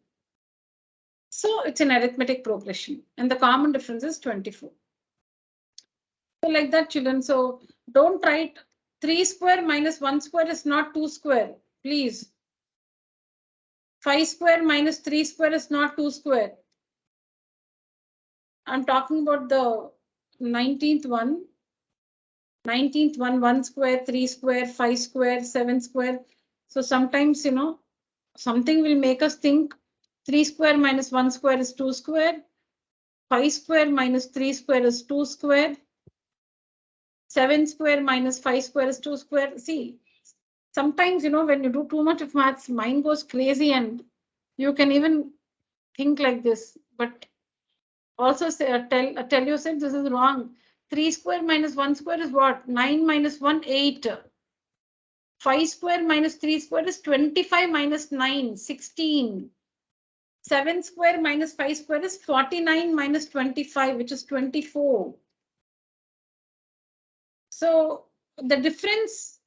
So it's an arithmetic progression and the common difference is 24. So like that, children. So don't write 3 square minus 1 square is not 2 square. Please. 5 square minus 3 square is not 2 square. I'm talking about the 19th one. 19th one, 1 square, 3 square, 5 square, 7 square. So sometimes, something will make us think 3 square minus 1 square is 2 square. 5 square minus 3 square is 2 square. 7 square minus 5 square is 2 square. See, sometimes, when you do too much of maths, mind goes crazy and you can even think like this. But also say, tell yourself this is wrong. 3 square minus 1 square is what? 9 minus 1, 8. 5 square minus 3 square is 25 minus 9, 16. 7 square minus 5 square is 49 minus 25, which is 24. So the difference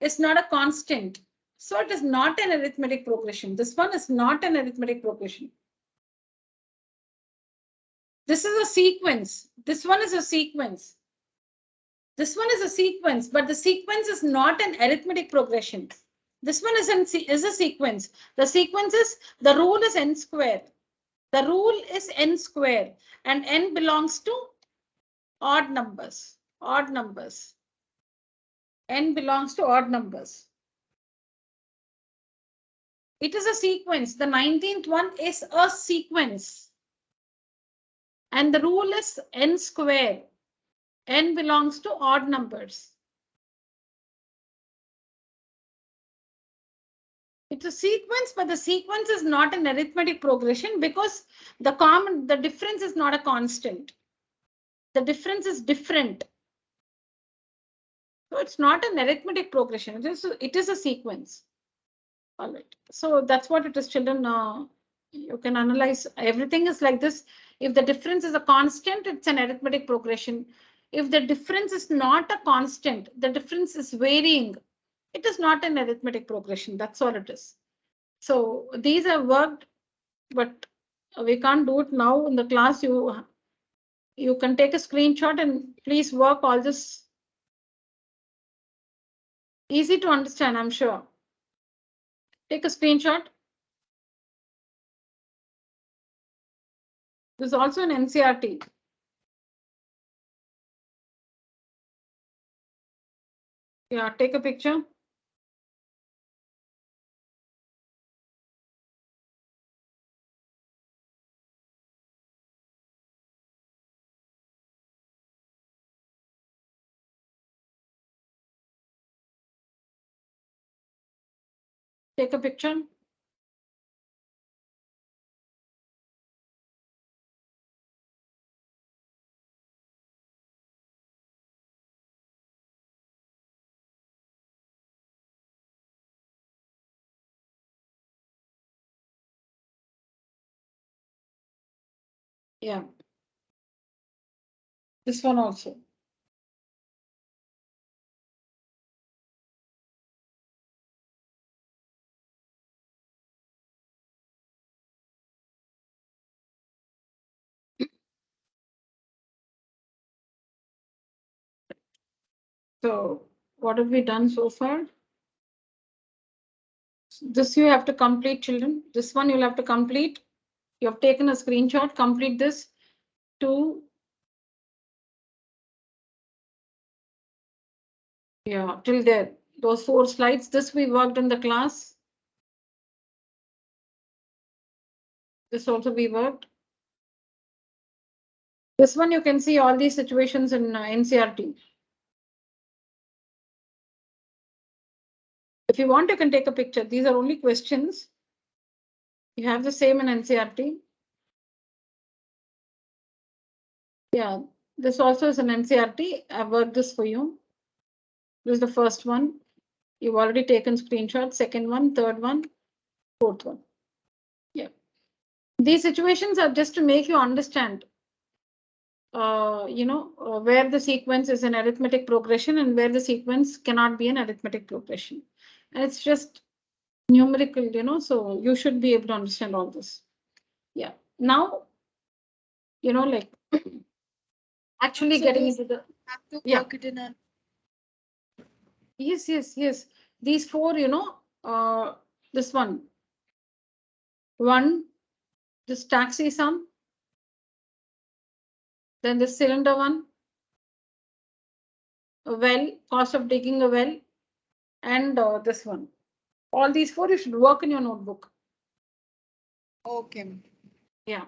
is not a constant. So it is not an arithmetic progression. This one is not an arithmetic progression. This is a sequence. This one is a sequence. This one is a sequence, but the sequence is not an arithmetic progression. This one is a sequence. The sequence is, the rule is n square. The rule is n square and n belongs to odd numbers. Odd numbers. N belongs to odd numbers. It is a sequence. The 19th one is a sequence. And the rule is n square. N belongs to odd numbers. It's a sequence, but the sequence is not an arithmetic progression because the difference is not a constant. The difference is different. So it's not an arithmetic progression. It is a sequence. All right. So that's what it is, children. You can analyze. Everything is like this. If the difference is a constant, it's an arithmetic progression. If the difference is not a constant, the difference is varying, it is not an arithmetic progression. That's all it is. So these have worked, but we can't do it now in the class. You can take a screenshot and please work all this. Easy to understand, I'm sure. Take a screenshot. This is also an NCRT. Yeah, take a picture. Take a picture. Yeah. This one also. So what have we done so far? This you have to complete, children. This one you'll have to complete. You have taken a screenshot, complete this to. Yeah, till there. Those 4 slides. This we worked in the class. This also we worked. This one you can see all these situations in NCRT. If you want, you can take a picture. These are only questions. You have the same in NCRT. Yeah, this also is an NCRT. I've worked this for you. This is the first one. You've already taken screenshots. Second one, third one, fourth one. Yeah. These situations are just to make you understand, where the sequence is an arithmetic progression and where the sequence cannot be an arithmetic progression. And it's just numerical, so you should be able to understand all this. Yeah. Now, like actually So getting these into the. have to Yeah. work it in a. Yes. These 4, this one. One, this taxi sum. Then the cylinder one. A well, cost of digging a well. And this one. All these 4 you should work in your notebook. Okay. Yeah.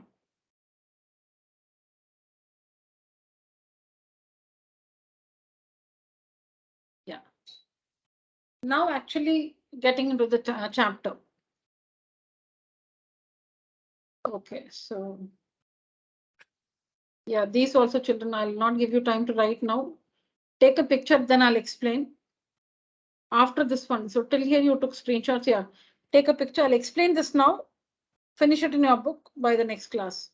Now actually getting into the chapter. Okay, so yeah, these also children, I'll not give you time to write now. Take a picture, then I'll explain. After this one, so till here you took screenshots, yeah. Take a picture, I'll explain this now. Finish it in your book by the next class.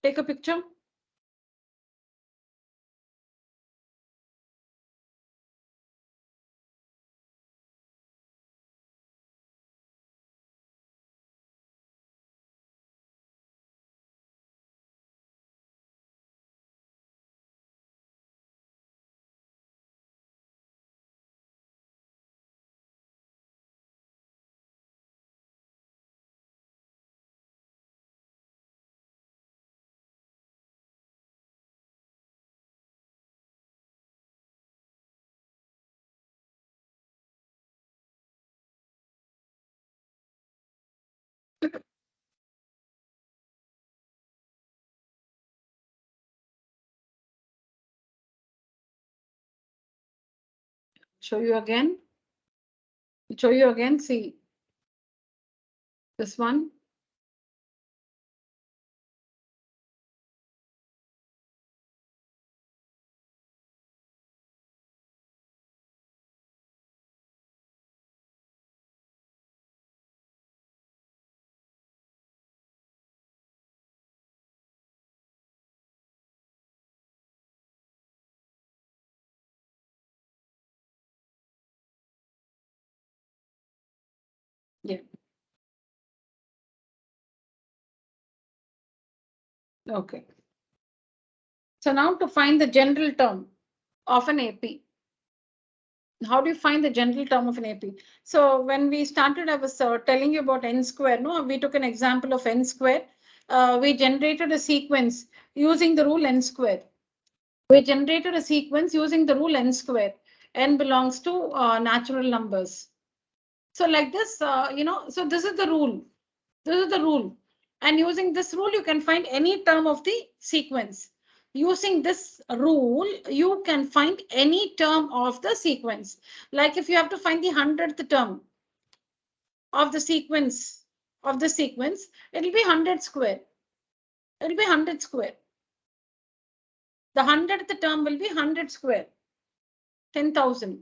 Take a picture. Show you again. Show you again, see. This one. Yeah. Okay. So now to find the general term of an AP. How do you find the general term of an AP? So when we started, I was telling you about n square. No, we took an example of n square. We generated a sequence using the rule n square. We generated a sequence using the rule n square. N belongs to natural numbers. So like this, so this is the rule. This is the rule. And using this rule, you can find any term of the sequence. Using this rule, you can find any term of the sequence. Like if you have to find the 100th term of the sequence, it'll be 100 square. It'll be 100 square. The 100th term will be 100 square. 10,000.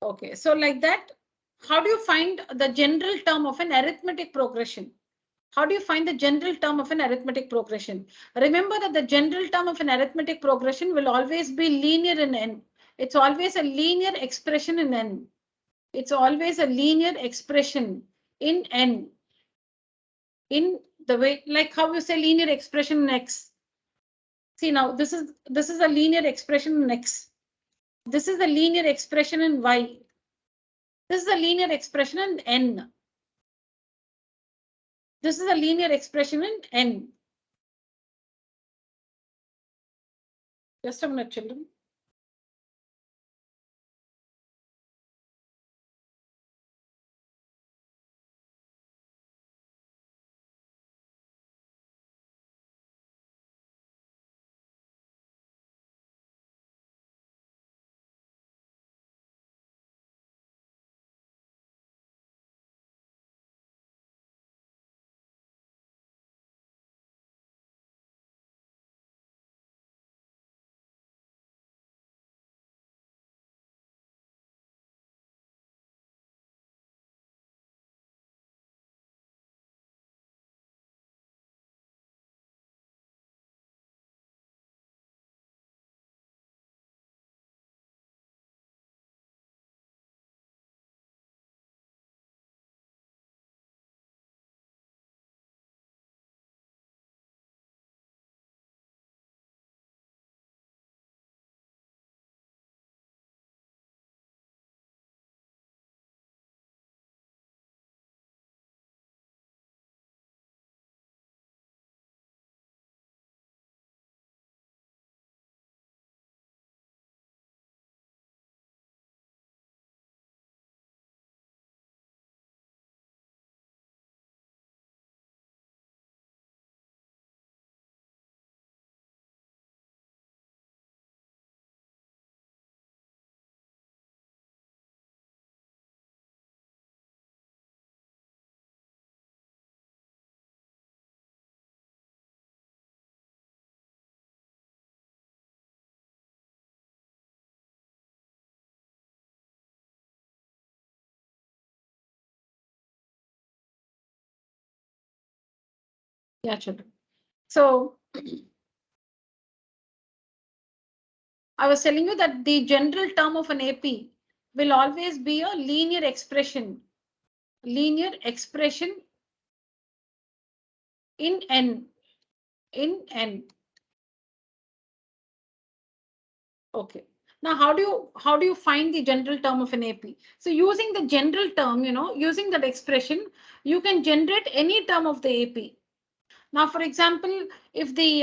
Okay, so like that, how do you find the general term of an arithmetic progression? How do you find the general term of an arithmetic progression? Remember that the general term of an arithmetic progression will always be linear in n. It's always a linear expression in n. It's always a linear expression in n. In the way, like how you say linear expression in x. See now, this is a linear expression in x. This is a linear expression in y. This is a linear expression in n. This is a linear expression in n. Just a minute, children. Yeah, children. So I was telling you that the general term of an AP will always be a linear expression in N. Okay. Now, how do you find the general term of an AP? So using the general term, using that expression, you can generate any term of the AP. Now, for example, if the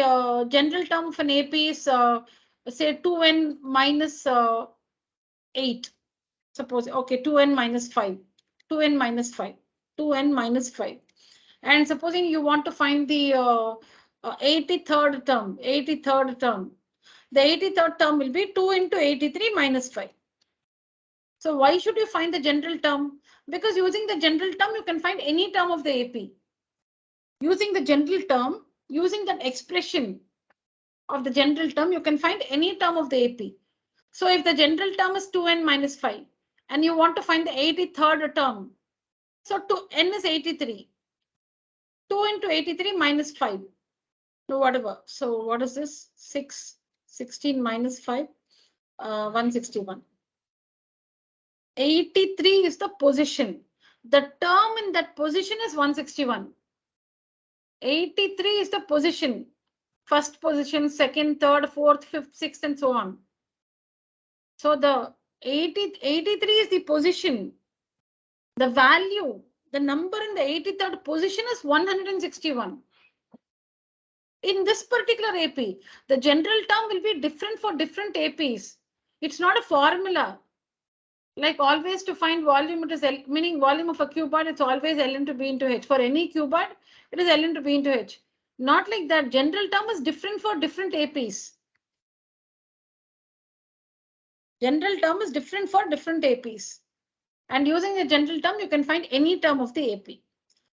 general term of an AP is say 2n minus 8, suppose, okay, 2n minus 5, 2n minus 5, 2n minus 5. And supposing you want to find the 83rd term, the 83rd term will be 2 into 83 minus 5. So why should you find the general term? Because using the general term, you can find any term of the AP. Using the general term, using that expression of the general term, you can find any term of the AP. So if the general term is 2n minus 5, and you want to find the 83rd term, so n is 83. 2 into 83 minus 5. So whatever. So what is this? 16 minus 5, 161. 83 is the position. The term in that position is 161. 83 is the position. First position, second, third, fourth, fifth, sixth, and so on. So the 83 is the position. The value, the number in the 83rd position is 161. In this particular AP, the general term will be different for different APs. It's not a formula. Like always to find volume, it is L, meaning volume of a cuboid, it's always L into B into H. For any cuboid, it is L into B into H. Not like that. General term is different for different APs. General term is different for different APs. And using the general term, you can find any term of the AP.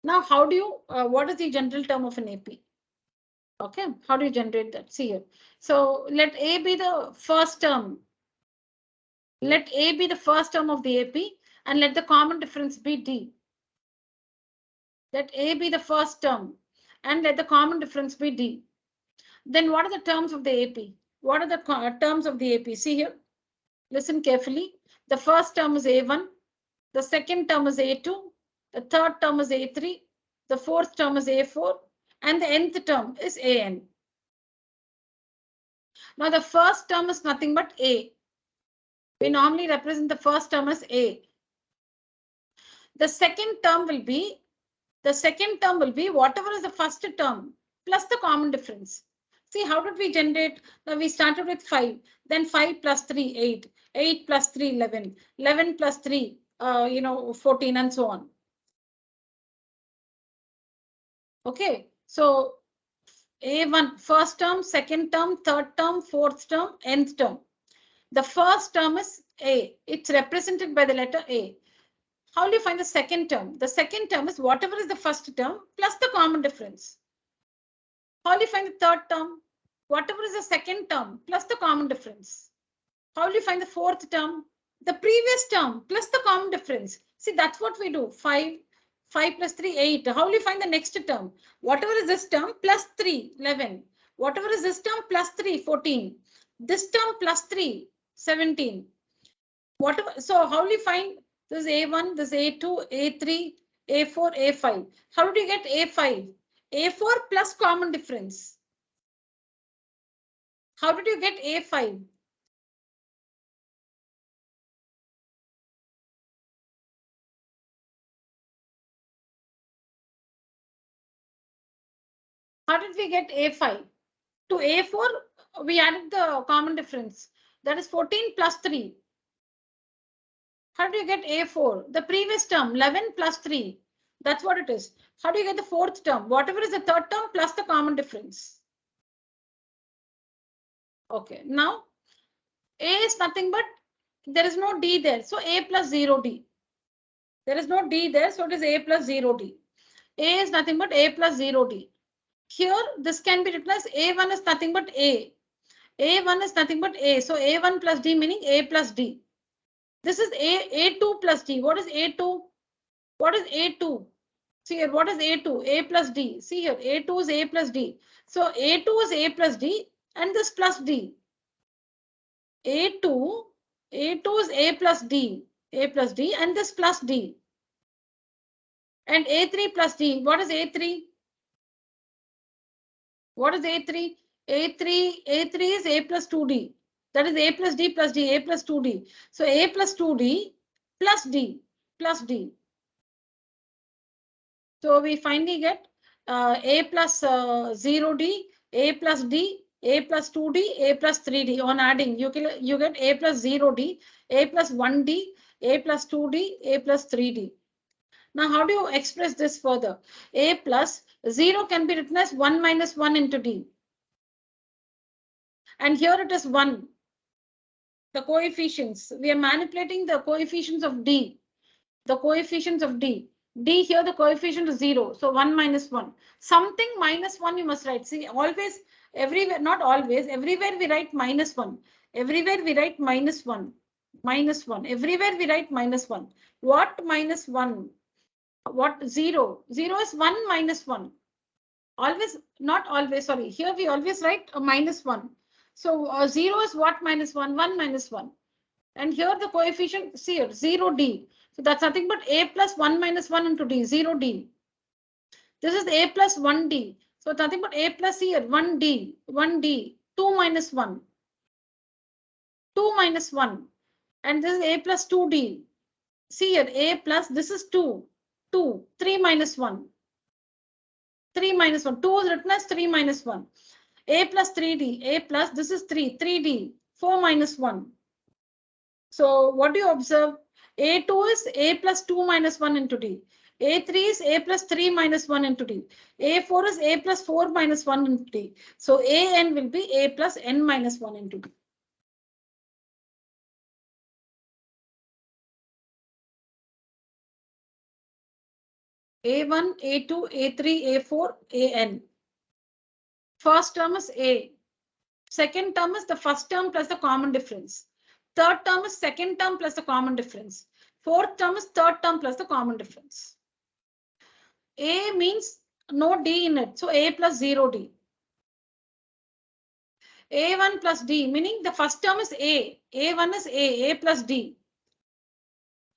Now, how do you, what is the general term of an AP? Okay, how do you generate that? See here. So let A be the first term. Let A be the first term of the AP and let the common difference be D. Let A be the first term and let the common difference be D. Then what are the terms of the AP? What are the terms of the AP? See here. Listen carefully. The first term is A1. The second term is A2. The third term is A3. The fourth term is A4. And the nth term is AN. Now the first term is nothing but A. We normally represent the first term as A. The second term will be whatever is the first term plus the common difference. See, how did we generate? Now we started with 5, then 5 plus 3, 8, 8 plus 3, 11, 11 plus 3, 14 and so on. Okay, so A1, first term, second term, third term, fourth term, nth term. The first term is A. It's represented by the letter A. How will you find the second term? The second term is whatever is the first term plus the common difference. How will you find the third term? Whatever is the second term plus the common difference. How will you find the fourth term? The previous term plus the common difference. See, that's what we do. 5 plus 3, 8. How will you find the next term? Whatever is this term plus 3, 11. Whatever is this term plus 3, 14. This term plus 3, 17. Whatever. So how will you find this A1, this A2, A3, A4, A5? How do you get A5? A4 plus common difference. How did you get A5? How did we get A5? To A4, we added the common difference. That is 14 plus 3. How do you get A4? The previous term, 11 plus 3. That's what it is. How do you get the fourth term? Whatever is the third term plus the common difference. Okay, now A is nothing but there is no D there. So A plus 0D. There is no D there. So it is A plus 0D. A is nothing but A plus 0D. Here, this can be written as A1 is nothing but A. A1 is nothing but A. So A1 plus D meaning A plus D. This is A2 plus D. What is A2? What is A2? See here, what is A2? A plus D. See here, A2 is A plus D. So A2 is A plus D and this plus D. A2 is A plus D. A plus D and this plus D. And A3 plus D. What is A3? What is A3? A3 is A plus 2D. That is A plus D plus D, A plus 2D. So A plus 2D plus D plus D. So we finally get A plus 0D, A plus D, A plus 2D, A plus 3D. On adding, you get A plus 0D, A plus 1D, A plus 2D, A plus 3D. Now, how do you express this further? A plus 0 can be written as 1 minus 1 into D. And here it is 1. The coefficients. We are manipulating the coefficients of D. The coefficients of D. D here the coefficient is 0. So 1 minus 1. Something minus 1 you must write. See, always, everywhere, not always, everywhere we write minus 1. Everywhere we write minus 1. Minus 1. Everywhere we write minus 1. What minus 1? What 0? 0 is 1 minus 1. Always, not always, sorry. Here we always write a minus 1. So 0 is what minus 1? 1 minus 1. And here the coefficient, see here, 0D. So that's nothing but A plus 1 minus 1 into D, 0D. This is A plus 1D. So it's nothing but A plus here, 1D, 1D, 2 minus 1. 2 minus 1. And this is A plus 2D. See here, A plus, this is 2, 2, 3 minus 1. 3 minus 1. 2 is written as 3 minus 1. A plus 3D. A plus, this is 3. 3D. 4 minus 1. So what do you observe? A2 is A plus 2 minus 1 into D. A3 is A plus 3 minus 1 into D. A4 is A plus 4 minus 1 into D. So AN will be A plus N minus 1 into D. A1, A2, A3, A4, AN. First term is A. Second term is the first term plus the common difference. Third term is second term plus the common difference. Fourth term is third term plus the common difference. A means no D in it. So A plus 0D. A1 plus D, meaning the first term is A. A1 is A plus D.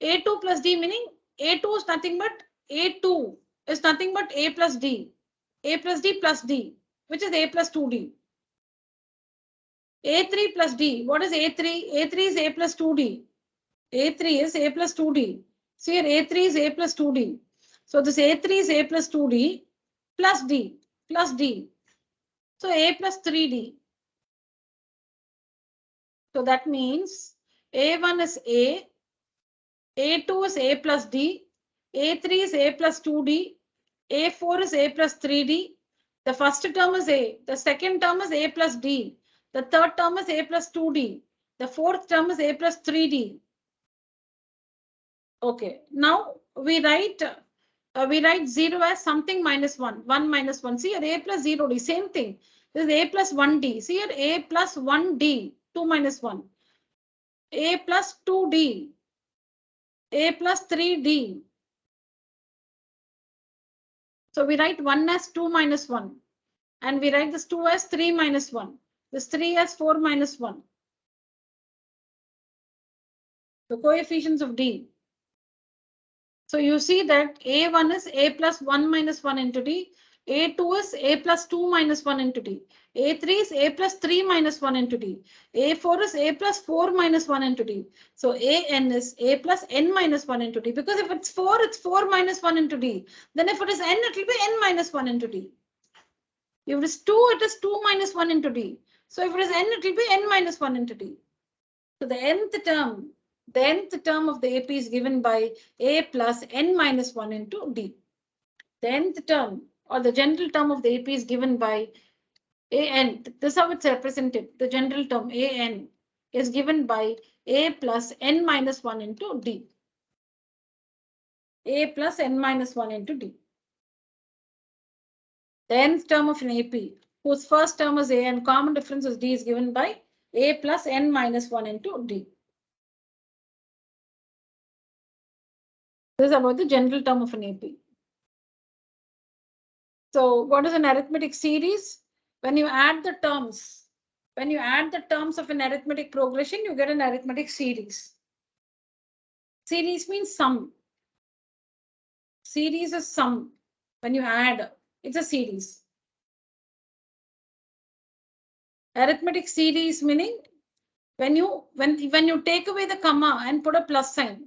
A2 plus D, meaning A2 is nothing but A2 is nothing but A plus D. A plus D plus D, which is A plus 2D. A3 plus D. What is A3? A3 is A plus 2D. A3 is A plus 2D. So here A3 is A plus 2D. So this A3 is A plus 2D plus D plus D. So A plus 3D. So that means A1 is A, A2 is A plus D, A3 is A plus 2D, A4 is A plus 3D. The first term is A, the second term is A plus D, the third term is A plus 2D, the fourth term is A plus 3D. Okay, now we write 0 as something minus 1, 1 minus 1. See here A plus 0D, same thing. This is A plus 1D. See here A plus 1D, 2 minus 1. A plus 2D. A plus 3D. So we write 1 as 2 minus 1. And we write this 2 as 3 minus 1. This 3 as 4 minus 1. The coefficients of D. So you see that A1 is A plus 1 minus 1 into D. A2 is A plus 2 minus 1 into D. A3 is A plus 3 minus 1 into D. A4 is A plus 4 minus 1 into D. So AN is A plus N minus 1 into D. Because if it's 4, it's 4 minus 1 into D. Then if it is N, it will be N minus 1 into D. If it is 2, it is 2 minus 1 into D. So if it is N, it will be N minus 1 into D. So the nth term of the AP is given by A plus N minus 1 into D. The nth term or the general term of the AP is given by AN. This is how it's represented. The general term AN is given by A plus N minus 1 into D. A plus N minus 1 into D. The nth term of an AP, whose first term is A and common difference is D, is given by A plus N minus 1 into D. This is about the general term of an AP. So what is an arithmetic series? When you add the terms, of an arithmetic progression, you get an arithmetic series. Series means sum. Series is sum. When you add, it's a series. Arithmetic series meaning when you take away the comma and put a plus sign.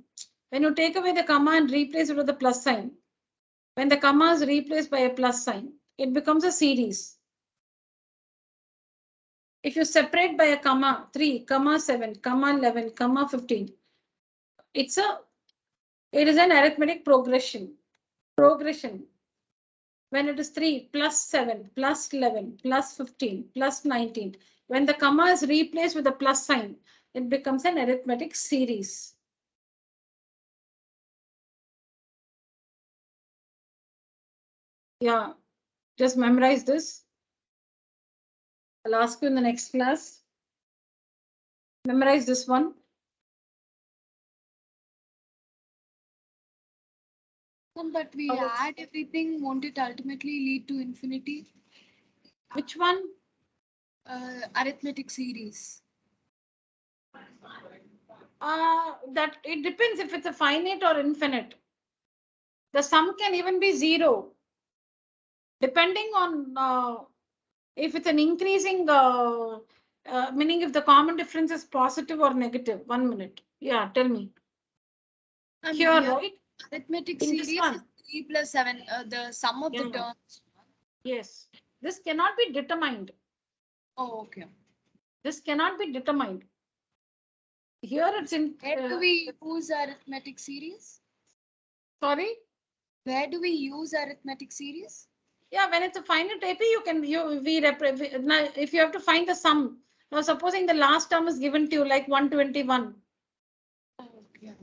When you take away the comma and replace it with a plus sign, when the comma is replaced by a plus sign, it becomes a series. If you separate by a comma, 3, 7, 11, 15, it is an arithmetic progression. When it is 3 plus 7 plus 11 plus 15 plus 19, when the comma is replaced with a plus sign, it becomes an arithmetic series. Yeah, just memorize this. I'll ask you in the next class. Memorize this one. But we add everything, won't it ultimately lead to infinity? Which one? Arithmetic series. That it depends if it's a finite or infinite. The sum can even be 0, depending on if it's an increasing, meaning if the common difference is positive or negative. 1 minute. Yeah, tell me. Here, right? Arithmetic In this series one. is 3 plus 7, the sum of the terms. Yes. This cannot be determined. Oh, okay. This cannot be determined. Here it's in. Where do we use arithmetic series? Sorry? Where do we use arithmetic series? Yeah, when it's a finite AP, if you have to find the sum. Now, supposing the last term is given to you like 121. Okay.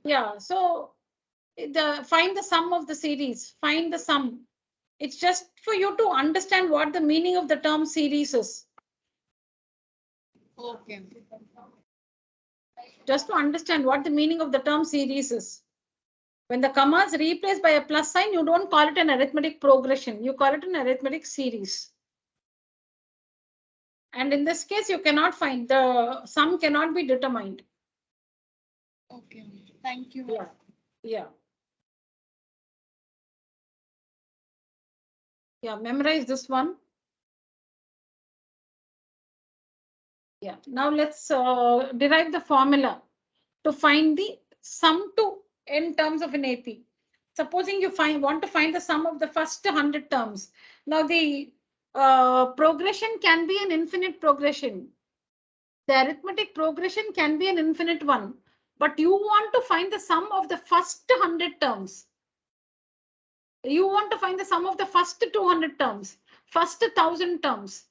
Yeah, so find the sum of the series. Find the sum. It's just for you to understand what the meaning of the term series is. Okay. Just to understand what the meaning of the term series is. When the comma is replaced by a plus sign, you don't call it an arithmetic progression. You call it an arithmetic series. And in this case, you cannot find the sum cannot be determined. Okay. Thank you. Yeah. Yeah. Yeah. Memorize this one. Yeah. Now let's derive the formula to find the sum to n terms of an AP. Supposing you want to find the sum of the first 100 terms. Now the progression can be an infinite progression. The arithmetic progression can be an infinite one, but you want to find the sum of the first 100 terms. You want to find the sum of the first 200 terms, first 1000 terms.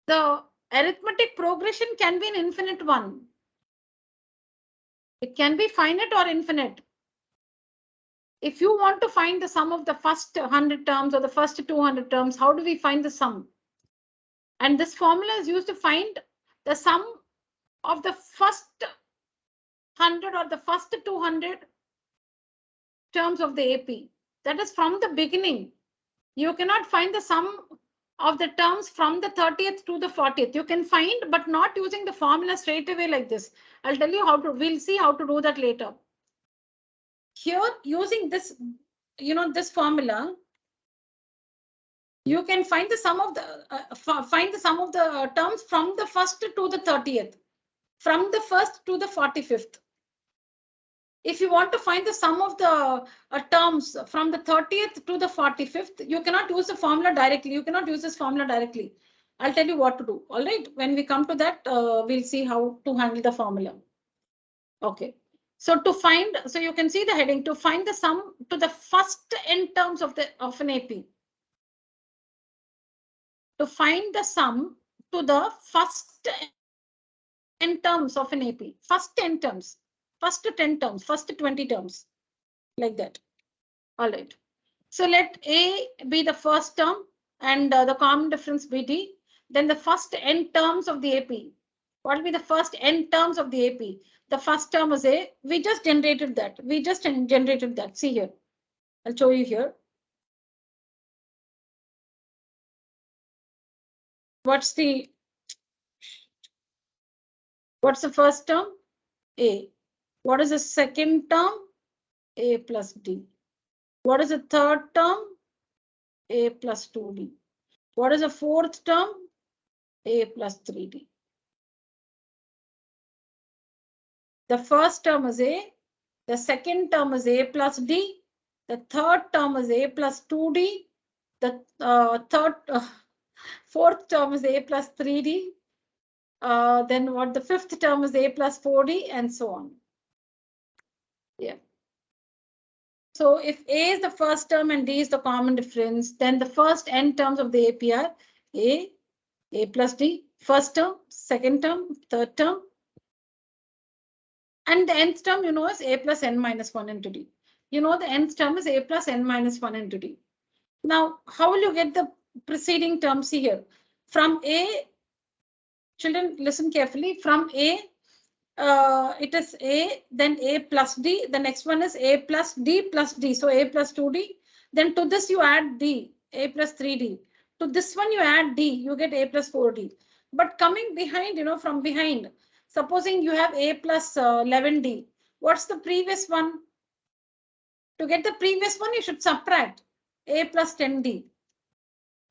The arithmetic progression can be an infinite one. It can be finite or infinite. If you want to find the sum of the first 100 terms or the first 200 terms, how do we find the sum? And this formula is used to find the sum of the first 100 or the first 200 terms of the AP. That is from the beginning. You cannot find the sum of the terms from the 30th to the 40th. You can find, but not using the formula straight away like this. I'll tell you how to, we'll see how to do that later. Here, using this, this formula, you can find the sum of the terms from the 1st to the 30th, from the 1st to the 45th. If you want to find the sum of the terms from the 30th to the 45th, you cannot use the formula directly. You cannot use this formula directly. I'll tell you what to do. All right. When we come to that, we'll see how to handle the formula. Okay. So you can see the heading to find the sum to the first n terms of an AP. To find the sum to the first n terms of an AP. First 10 terms, first 10 terms, first 20 terms, like that. All right. So let A be the first term and the common difference be D. Then the first n terms of the AP. What will be the first n terms of the AP? The first term is A. We just generated that. See here. I'll show you here. What's the first term? A. What is the second term? A plus D. What is the third term? A plus 2D. What is the fourth term? A plus 3D. The first term is A. The second term is A plus D. The third term is A plus 2D. The fourth term is A plus 3D. Then what? The fifth term is A plus 4D, and so on. Yeah. So if A is the first term and D is the common difference, then the first n terms of the AP are A plus D, first term, second term, third term. And the nth term, you know, is A plus n minus 1 into D. You know, the nth term is A plus n minus 1 into D. Now, how will you get the preceding terms here? From A, children, listen carefully. From A, it is A, then A plus D. The next one is A plus D plus D. So A plus 2D. Then to this you add D, A plus 3D. To this one you add D, you get A plus 4D. But coming behind, you know, from behind, supposing you have A plus 11D. What's the previous one? To get the previous one, you should subtract A plus 10D.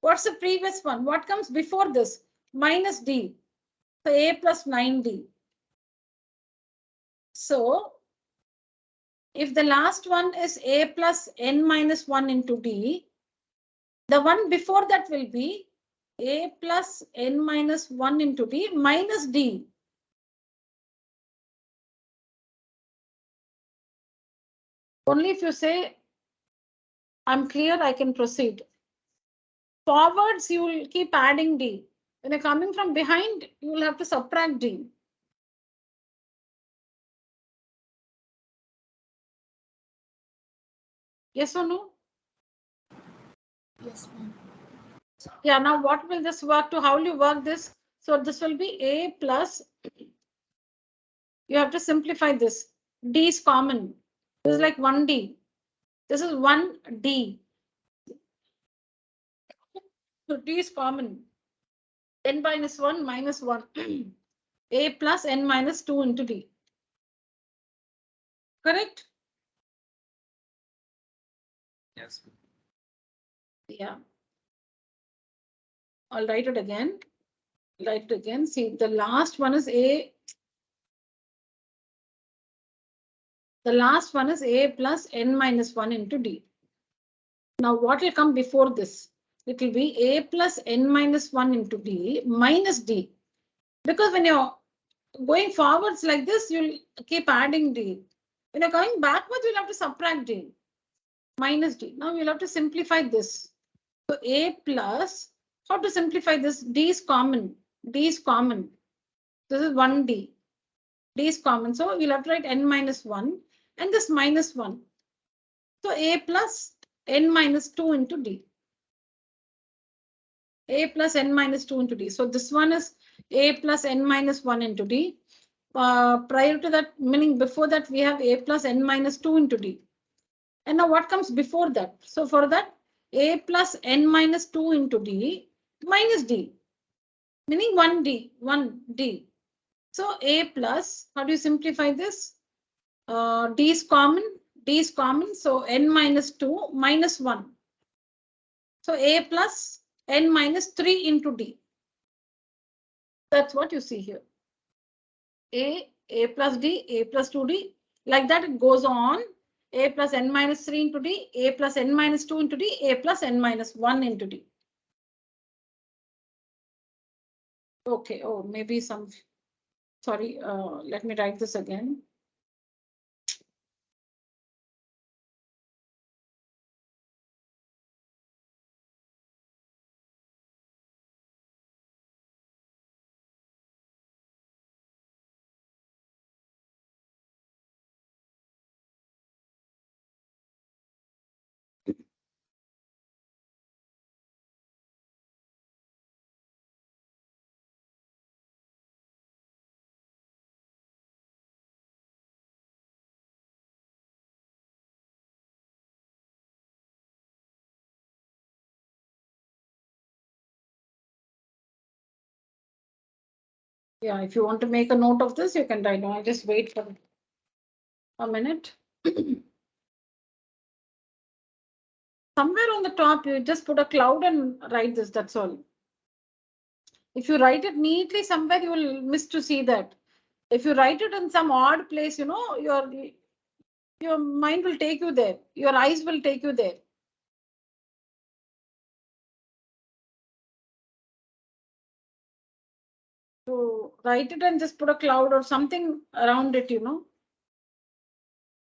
What's the previous one? What comes before this? Minus D. So A plus 9D. So if the last one is A plus n minus 1 into D, the one before that will be A plus n minus 1 into D minus D. Only if you say, I'm clear, I can proceed. Forwards, you will keep adding D. When you're coming from behind, you will have to subtract D. Yes or no? Yes, ma'am. Yeah, now what will this work to? How will you work this? So this will be A plus, you have to simplify this. D is common. This is like 1D. This is 1D. So D is common. N minus 1 minus 1. A plus n minus 2 into D. Correct? Yes. Yeah. I'll write it again. Write it again. See, the last one is A. The last one is A plus n minus 1 into D. Now what will come before this? It will be A plus n minus 1 into D minus D. Because when you're going forwards like this, you'll keep adding D. When you're going backwards, you'll have to subtract D. Minus D. Now you'll have to simplify this. So A plus, how to simplify this? D is common. D is common. This is 1D. D is common. So you'll have to write n minus 1 and this minus 1. So A plus n minus 2 into D. A plus n minus 2 into D. So this one is A plus n minus 1 into D. Prior to that, meaning before that, we have A plus n minus 2 into D. And now what comes before that? So for that, A plus n minus 2 into D minus D, meaning 1D, 1D. So A plus, how do you simplify this? D is common, D is common. So n minus 2 minus 1. So A plus n minus 3 into D. That's what you see here. A plus D, A plus 2D. Like that, it goes on. A plus n minus 3 into D, A plus n minus 2 into D, A plus n minus 1 into D. Okay, oh, maybe some, sorry, let me write this again. Yeah, if you want to make a note of this, you can write down. I'll just wait for a minute. Somewhere on the top, you just put a cloud and write this, that's all. If you write it neatly somewhere, you will miss to see that. If you write it in some odd place, you know, your mind will take you there. Your eyes will take you there. So write it and just put a cloud or something around it, you know.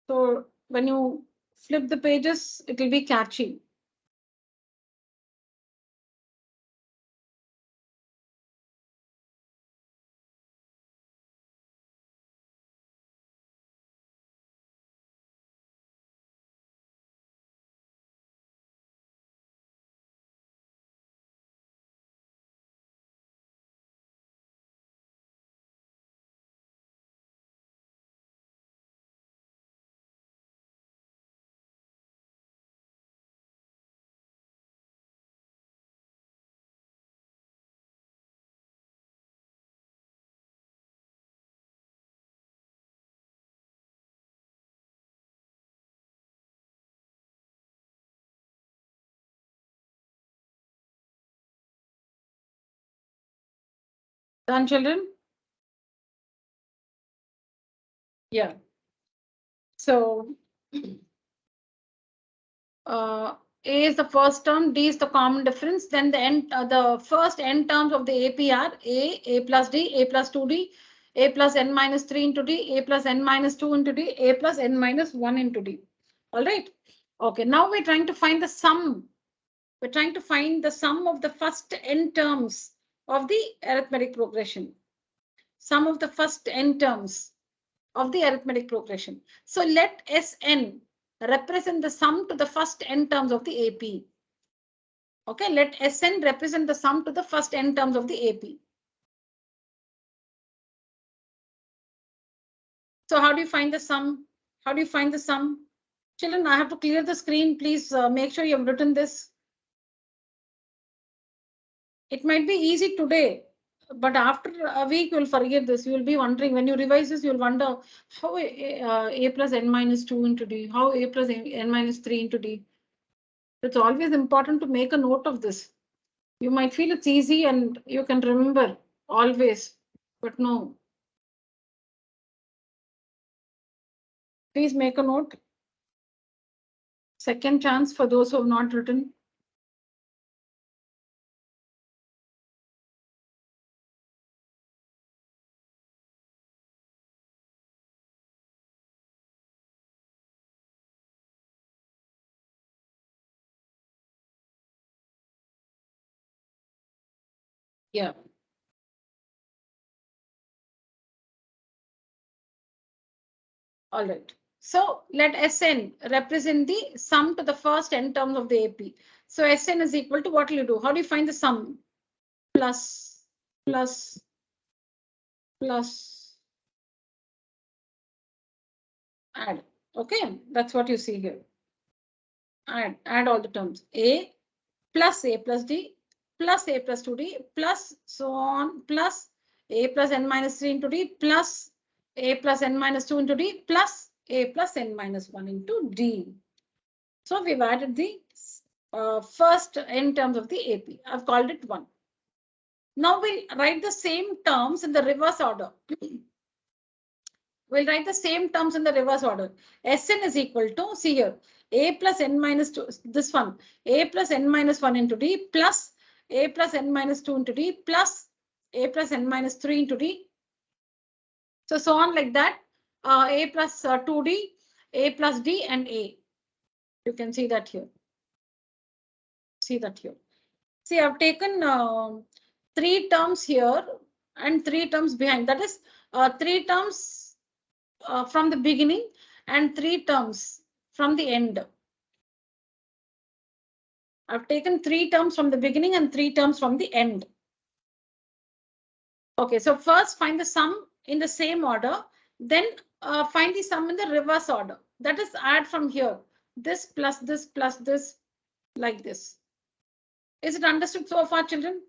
So when you flip the pages, it will be catchy. Done, children? Yeah. So A is the first term, D is the common difference. Then the first n terms of the AP are A plus D, A plus 2D, A plus n minus 3 into D, A plus n minus 2 into D, A plus n minus 1 into D. All right. Okay, now we're trying to find the sum. We're trying to find the sum of the first n terms of the arithmetic progression. Sum of the first n terms of the arithmetic progression. So let Sn represent the sum to the first n terms of the AP. Okay, let Sn represent the sum to the first n terms of the AP. So how do you find the sum? How do you find the sum? Children, I have to clear the screen. Please make sure you have written this. It might be easy today, but after a week, you'll forget this. You'll be wondering, when you revise this, you'll wonder how A plus n minus 2 into D, how A plus n minus 3 into D. It's always important to make a note of this. You might feel it's easy and you can remember always, but no. Please make a note. Second chance for those who have not written. Yeah. All right. So let Sn represent the sum to the first n terms of the AP. So Sn is equal to, what will you do? How do you find the sum? Plus, plus, plus, add. Okay, that's what you see here. Add all the terms. A plus D plus A plus 2D plus so on plus A plus n minus 3 into D plus A plus n minus 2 into D plus A plus n minus 1 into D. So we've added the first n terms of the AP. I've called it 1. Now we'll write the same terms in the reverse order. We'll write the same terms in the reverse order. Sn is equal to, see here, A plus n minus 2, this one, A plus n minus 1 into D plus A plus n minus 2 into D plus A plus n minus 3 into D. So on like that, A plus 2D, A plus D and A. You can see that here. See that here. See, I've taken 3 terms here and 3 terms behind. That is 3 terms from the beginning and 3 terms from the end. I've taken 3 terms from the beginning and 3 terms from the end. Okay, so first find the sum in the same order, then find the sum in the reverse order. That is, add from here. This plus this plus this, like this. Is it understood so far, children?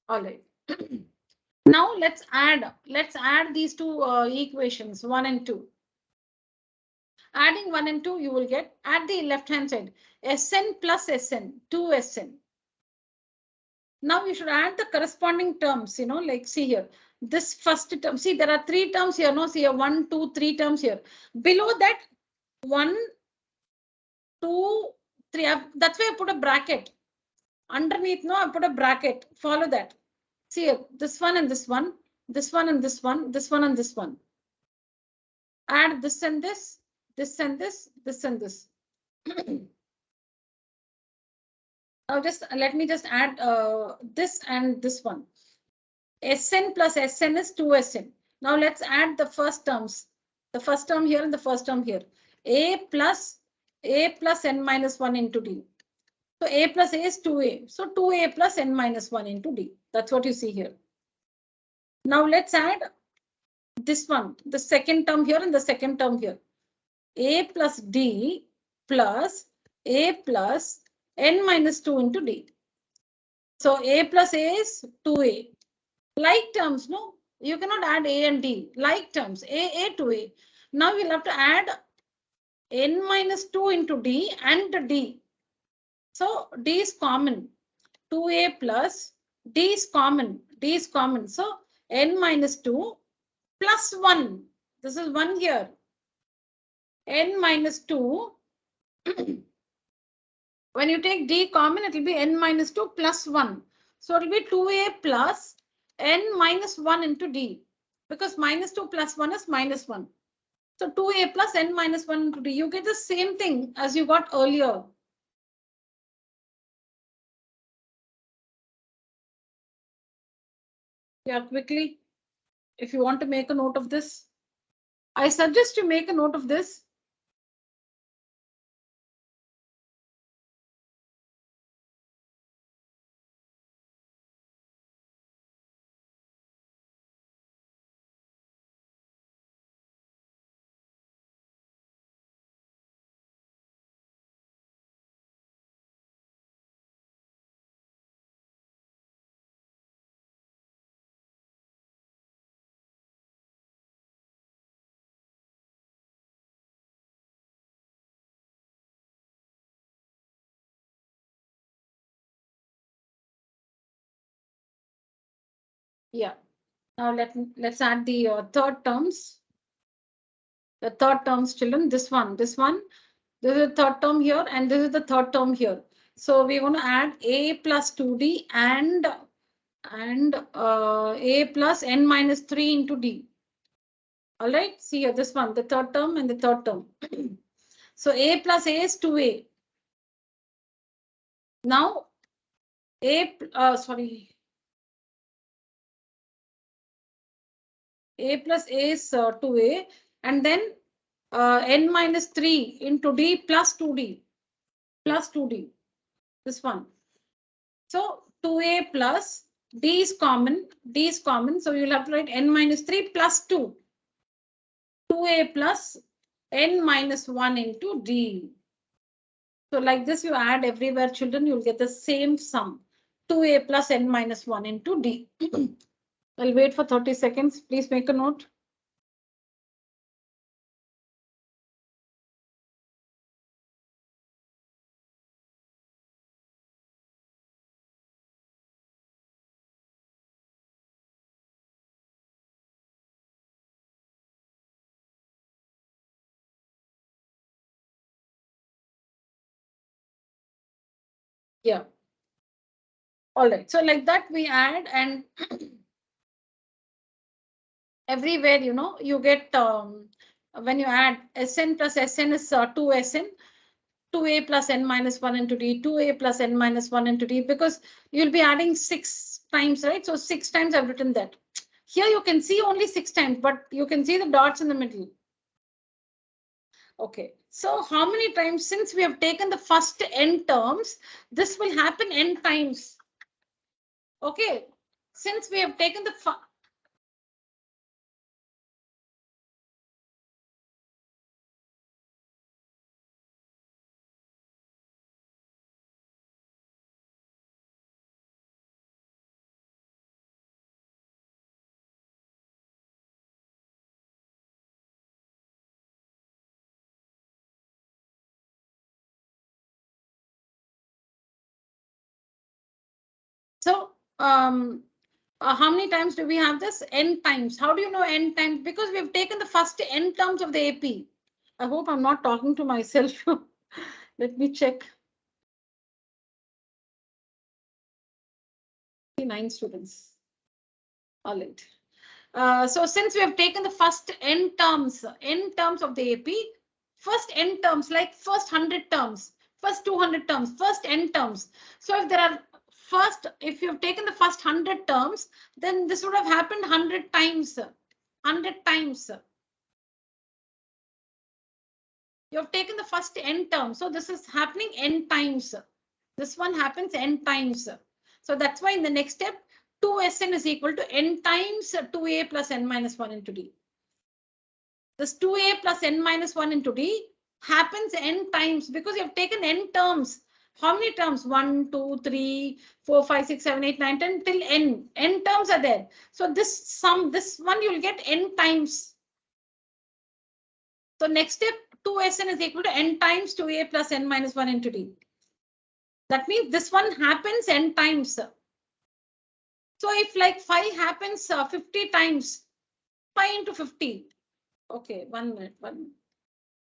All right. Now let's add these two equations, 1 and 2. Adding 1 and 2, you will get at the left hand side Sn plus Sn, 2Sn. Now you should add the corresponding terms, like see here. This first term, see there are 3 terms here, no? See here, 1, 2, 3 terms here. Below that, 1, 2, 3. That's why I put a bracket. Underneath, no, I put a bracket. Follow that. See here, this one and this one, this one and this one, this one and this one. Add this and this, this and this, this and this. Now just let me just add this and this one. Sn plus Sn is 2Sn. Now let's add the first terms. The first term here and the first term here. A plus n minus 1 into d. So a plus a is 2a. So 2a plus n minus 1 into d. That's what you see here. Now let's add this one, the second term here and the second term here. A plus d plus a plus n minus 2 into d. So a plus a is 2a. Like terms, no? You cannot add a and d. Like terms, a to a. Now we'll have to add n minus 2 into d and d. So d is common. 2a plus d is common. D is common. So n minus 2 plus 1. This is 1 here. N minus 2. When you take d common, it will be n minus 2 plus 1. So it will be 2a plus n minus 1 into d. Because minus 2 plus 1 is minus 1. So 2a plus n minus 1 into d. You get the same thing as you got earlier. Yeah, quickly. If you want to make a note of this, I suggest you make a note of this. Yeah. Now let's add the third terms. The third terms, children. This one. This is the third term here, and this is the third term here. So we're going to add a plus 2d and a plus n minus 3 into d. All right. See here, this one, the third term and the third term. So a plus a is 2a. Now a plus a is 2a, and then n minus 3 into d plus 2d. Plus 2d. This one. So 2a plus d is common. D is common. So you'll have to write n minus 3 plus 2. 2a plus n minus 1 into d. So like this, you add everywhere, children, you'll get the same sum. 2a plus n minus 1 into d. I'll wait for 30 seconds. Please make a note. Yeah. All right. So like that, we add, and everywhere, you get when you add Sn plus Sn is 2Sn. 2a plus n minus 1 into d, 2a plus n minus 1 into d, because you'll be adding 6 times, right? So 6 times I've written that. Here you can see only 6 times, but you can see the dots in the middle. Okay, so how many times, since we have taken the first n terms, this will happen n times. Okay, since we have taken the how many times do we have this? N times. How do you know N times? Because we've taken the first N terms of the AP. I hope I'm not talking to myself. Let me check. 9 students. All right. So since we have taken the first N terms of the AP, first N terms, like first 100 terms, first 200 terms, first N terms. So if there are if you've taken the first 100 terms, then this would have happened 100 times. 100 times. You have taken the first N term. So this is happening N times. This one happens N times. So that's why in the next step, 2Sn is equal to N times 2A plus N minus 1 into D. This 2A plus N minus 1 into D happens N times because you have taken N terms. How many terms? 1, 2, 3, 4, 5, 6, 7, 8, 9, 10 till N. N terms are there. So this one you'll get N times. So next step, 2Sn is equal to N times 2A plus N minus 1 into D. That means this one happens N times. So if like 5 happens 50 times, 5 into 50. Okay, 1 minute.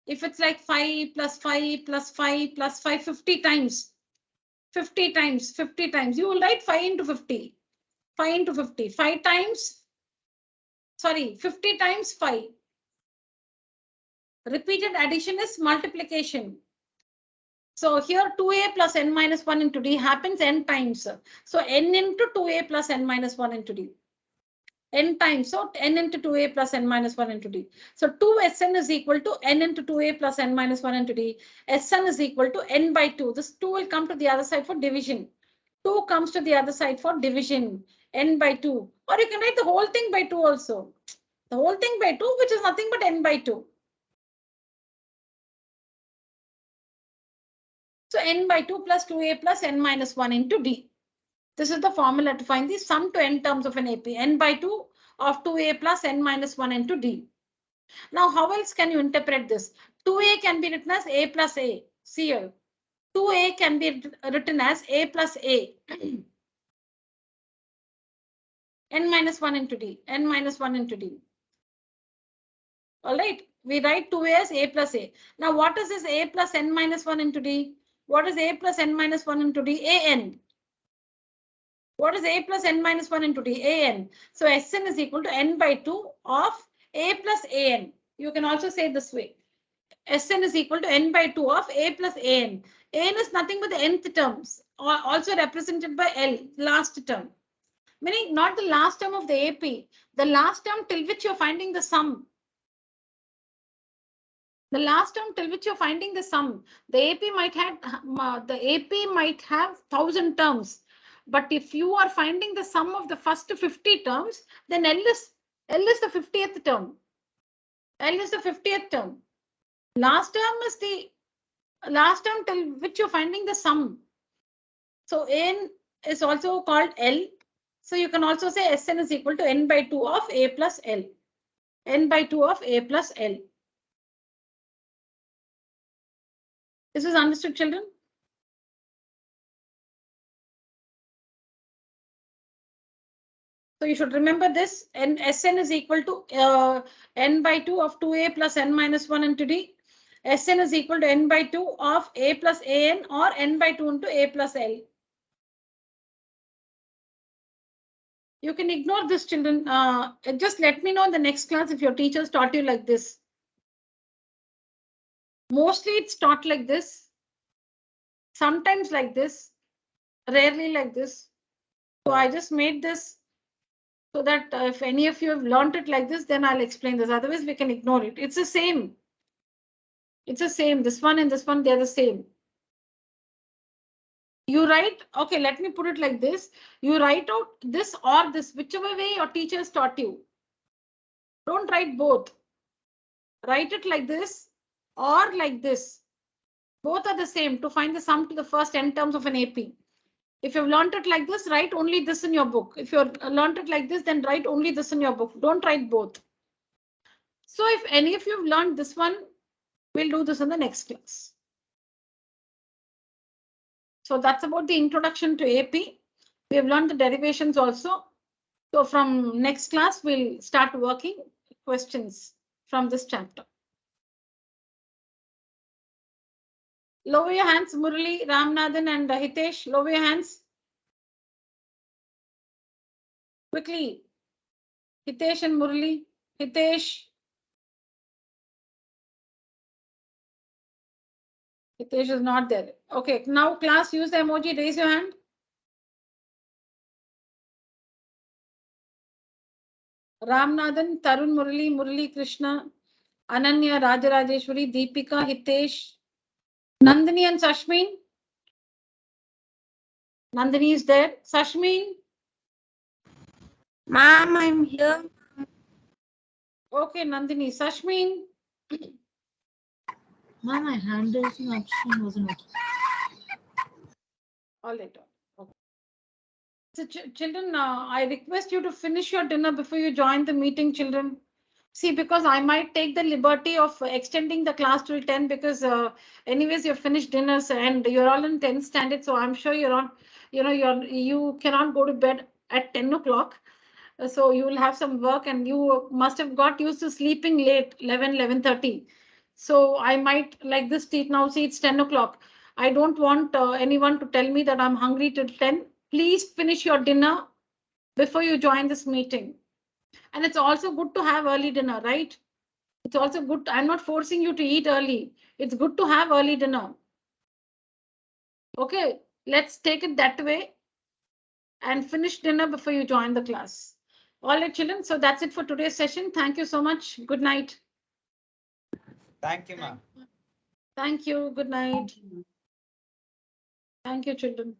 If it's like 5 plus 5 plus 5 plus 5, 50 times. 50 times, 50 times. You will write 5 into 50. 5 into 50. 5 times. Sorry, 50 times 5. Repeated addition is multiplication. So here 2A plus N minus 1 into D happens N times. So N into 2A plus N minus 1 into D. N times. So N into 2A plus N minus 1 into D. So 2Sn is equal to N into 2A plus N minus 1 into D. Sn is equal to N by 2. This 2 will come to the other side for division. 2 comes to the other side for division. N by 2. Or you can write the whole thing by 2 also. The whole thing by 2, which is nothing but N by 2. So N by 2 plus 2A plus N minus 1 into D. This is the formula to find the sum to N terms of an AP. N by 2 of 2A plus N minus 1 into D. Now, how else can you interpret this? 2A can be written as A plus A. See here. 2A can be written as A plus A. N minus 1 into D. N minus 1 into D. All right. We write 2A as A plus A. Now, what is this A plus N minus 1 into D? What is A plus N minus 1 into D? AN. What is A plus N minus 1 into D? AN. So Sn is equal to N by 2 of A plus AN. You can also say this way. Sn is equal to N by 2 of A plus AN. AN is nothing but the nth terms, also represented by L, last term. Meaning not the last term of the AP, the last term till which you're finding the sum. The last term till which you're finding the sum. The AP might have 1,000 terms. But if you are finding the sum of the first 50 terms, then L is the 50th term. L is the 50th term. Last term is the last term till which you're finding the sum. So N is also called L. So you can also say Sn is equal to N by 2 of A plus L. N by 2 of A plus L. This is understood, children? So you should remember this, and Sn is equal to N by 2 of 2A plus N minus 1 into D. Sn is equal to N by 2 of A plus An or N by 2 into A plus L. You can ignore this, children. Just let me know in the next class if your teachers taught you like this. Mostly it's taught like this. Sometimes like this. Rarely like this. So I just made this so that if any of you have learned it like this, then I'll explain this. Otherwise, we can ignore it. It's the same. It's the same. This one and this one, they're the same. You write, okay, let me put it like this. You write out this or this, whichever way your teachers taught you. Don't write both. Write it like this or like this. Both are the same to find the sum to the first n terms of an AP. If you've learned it like this, write only this in your book. If you've learned it like this, then write only this in your book. Don't write both. So if any of you have learned this one, we'll do this in the next class. So that's about the introduction to AP. We have learned the derivations also. So from next class, we'll start working questions from this chapter. Lower your hands, Murali, Ramnathan, and Hitesh. Lower your hands. Quickly. Hitesh and Murali. Hitesh. Hitesh is not there. Okay, now class, use the emoji. Raise your hand. Ramnathan, Tarun, Murali, Murali Krishna, Ananya, Rajarajeshwari, Deepika, Hitesh, Nandini and Sashmin. Nandini is there. Sashmin. Ma'am, I'm here. Okay, Nandini. Sashmin. Ma'am, my hand raising option wasn't working. All right. Okay. So, children, I request you to finish your dinner before you join the meeting, children. See, because I might take the liberty of extending the class till 10 because anyways, you've finished dinners and you're all in 10th standard. So I'm sure you're on, you cannot go to bed at 10 o'clock. So you will have some work and you must have got used to sleeping late, 11:30. So I might like this now, see, it's 10 o'clock. I don't want anyone to tell me that I'm hungry till 10. Please finish your dinner before you join this meeting. And it's also good to have early dinner, right? It's also good. I'm not forcing you to eat early. It's good to have early dinner. Okay, let's take it that way and finish dinner before you join the class. All right, children. So that's it for today's session. Thank you so much. Good night. Thank you, ma'am. Thank you. Good night. Thank you, children.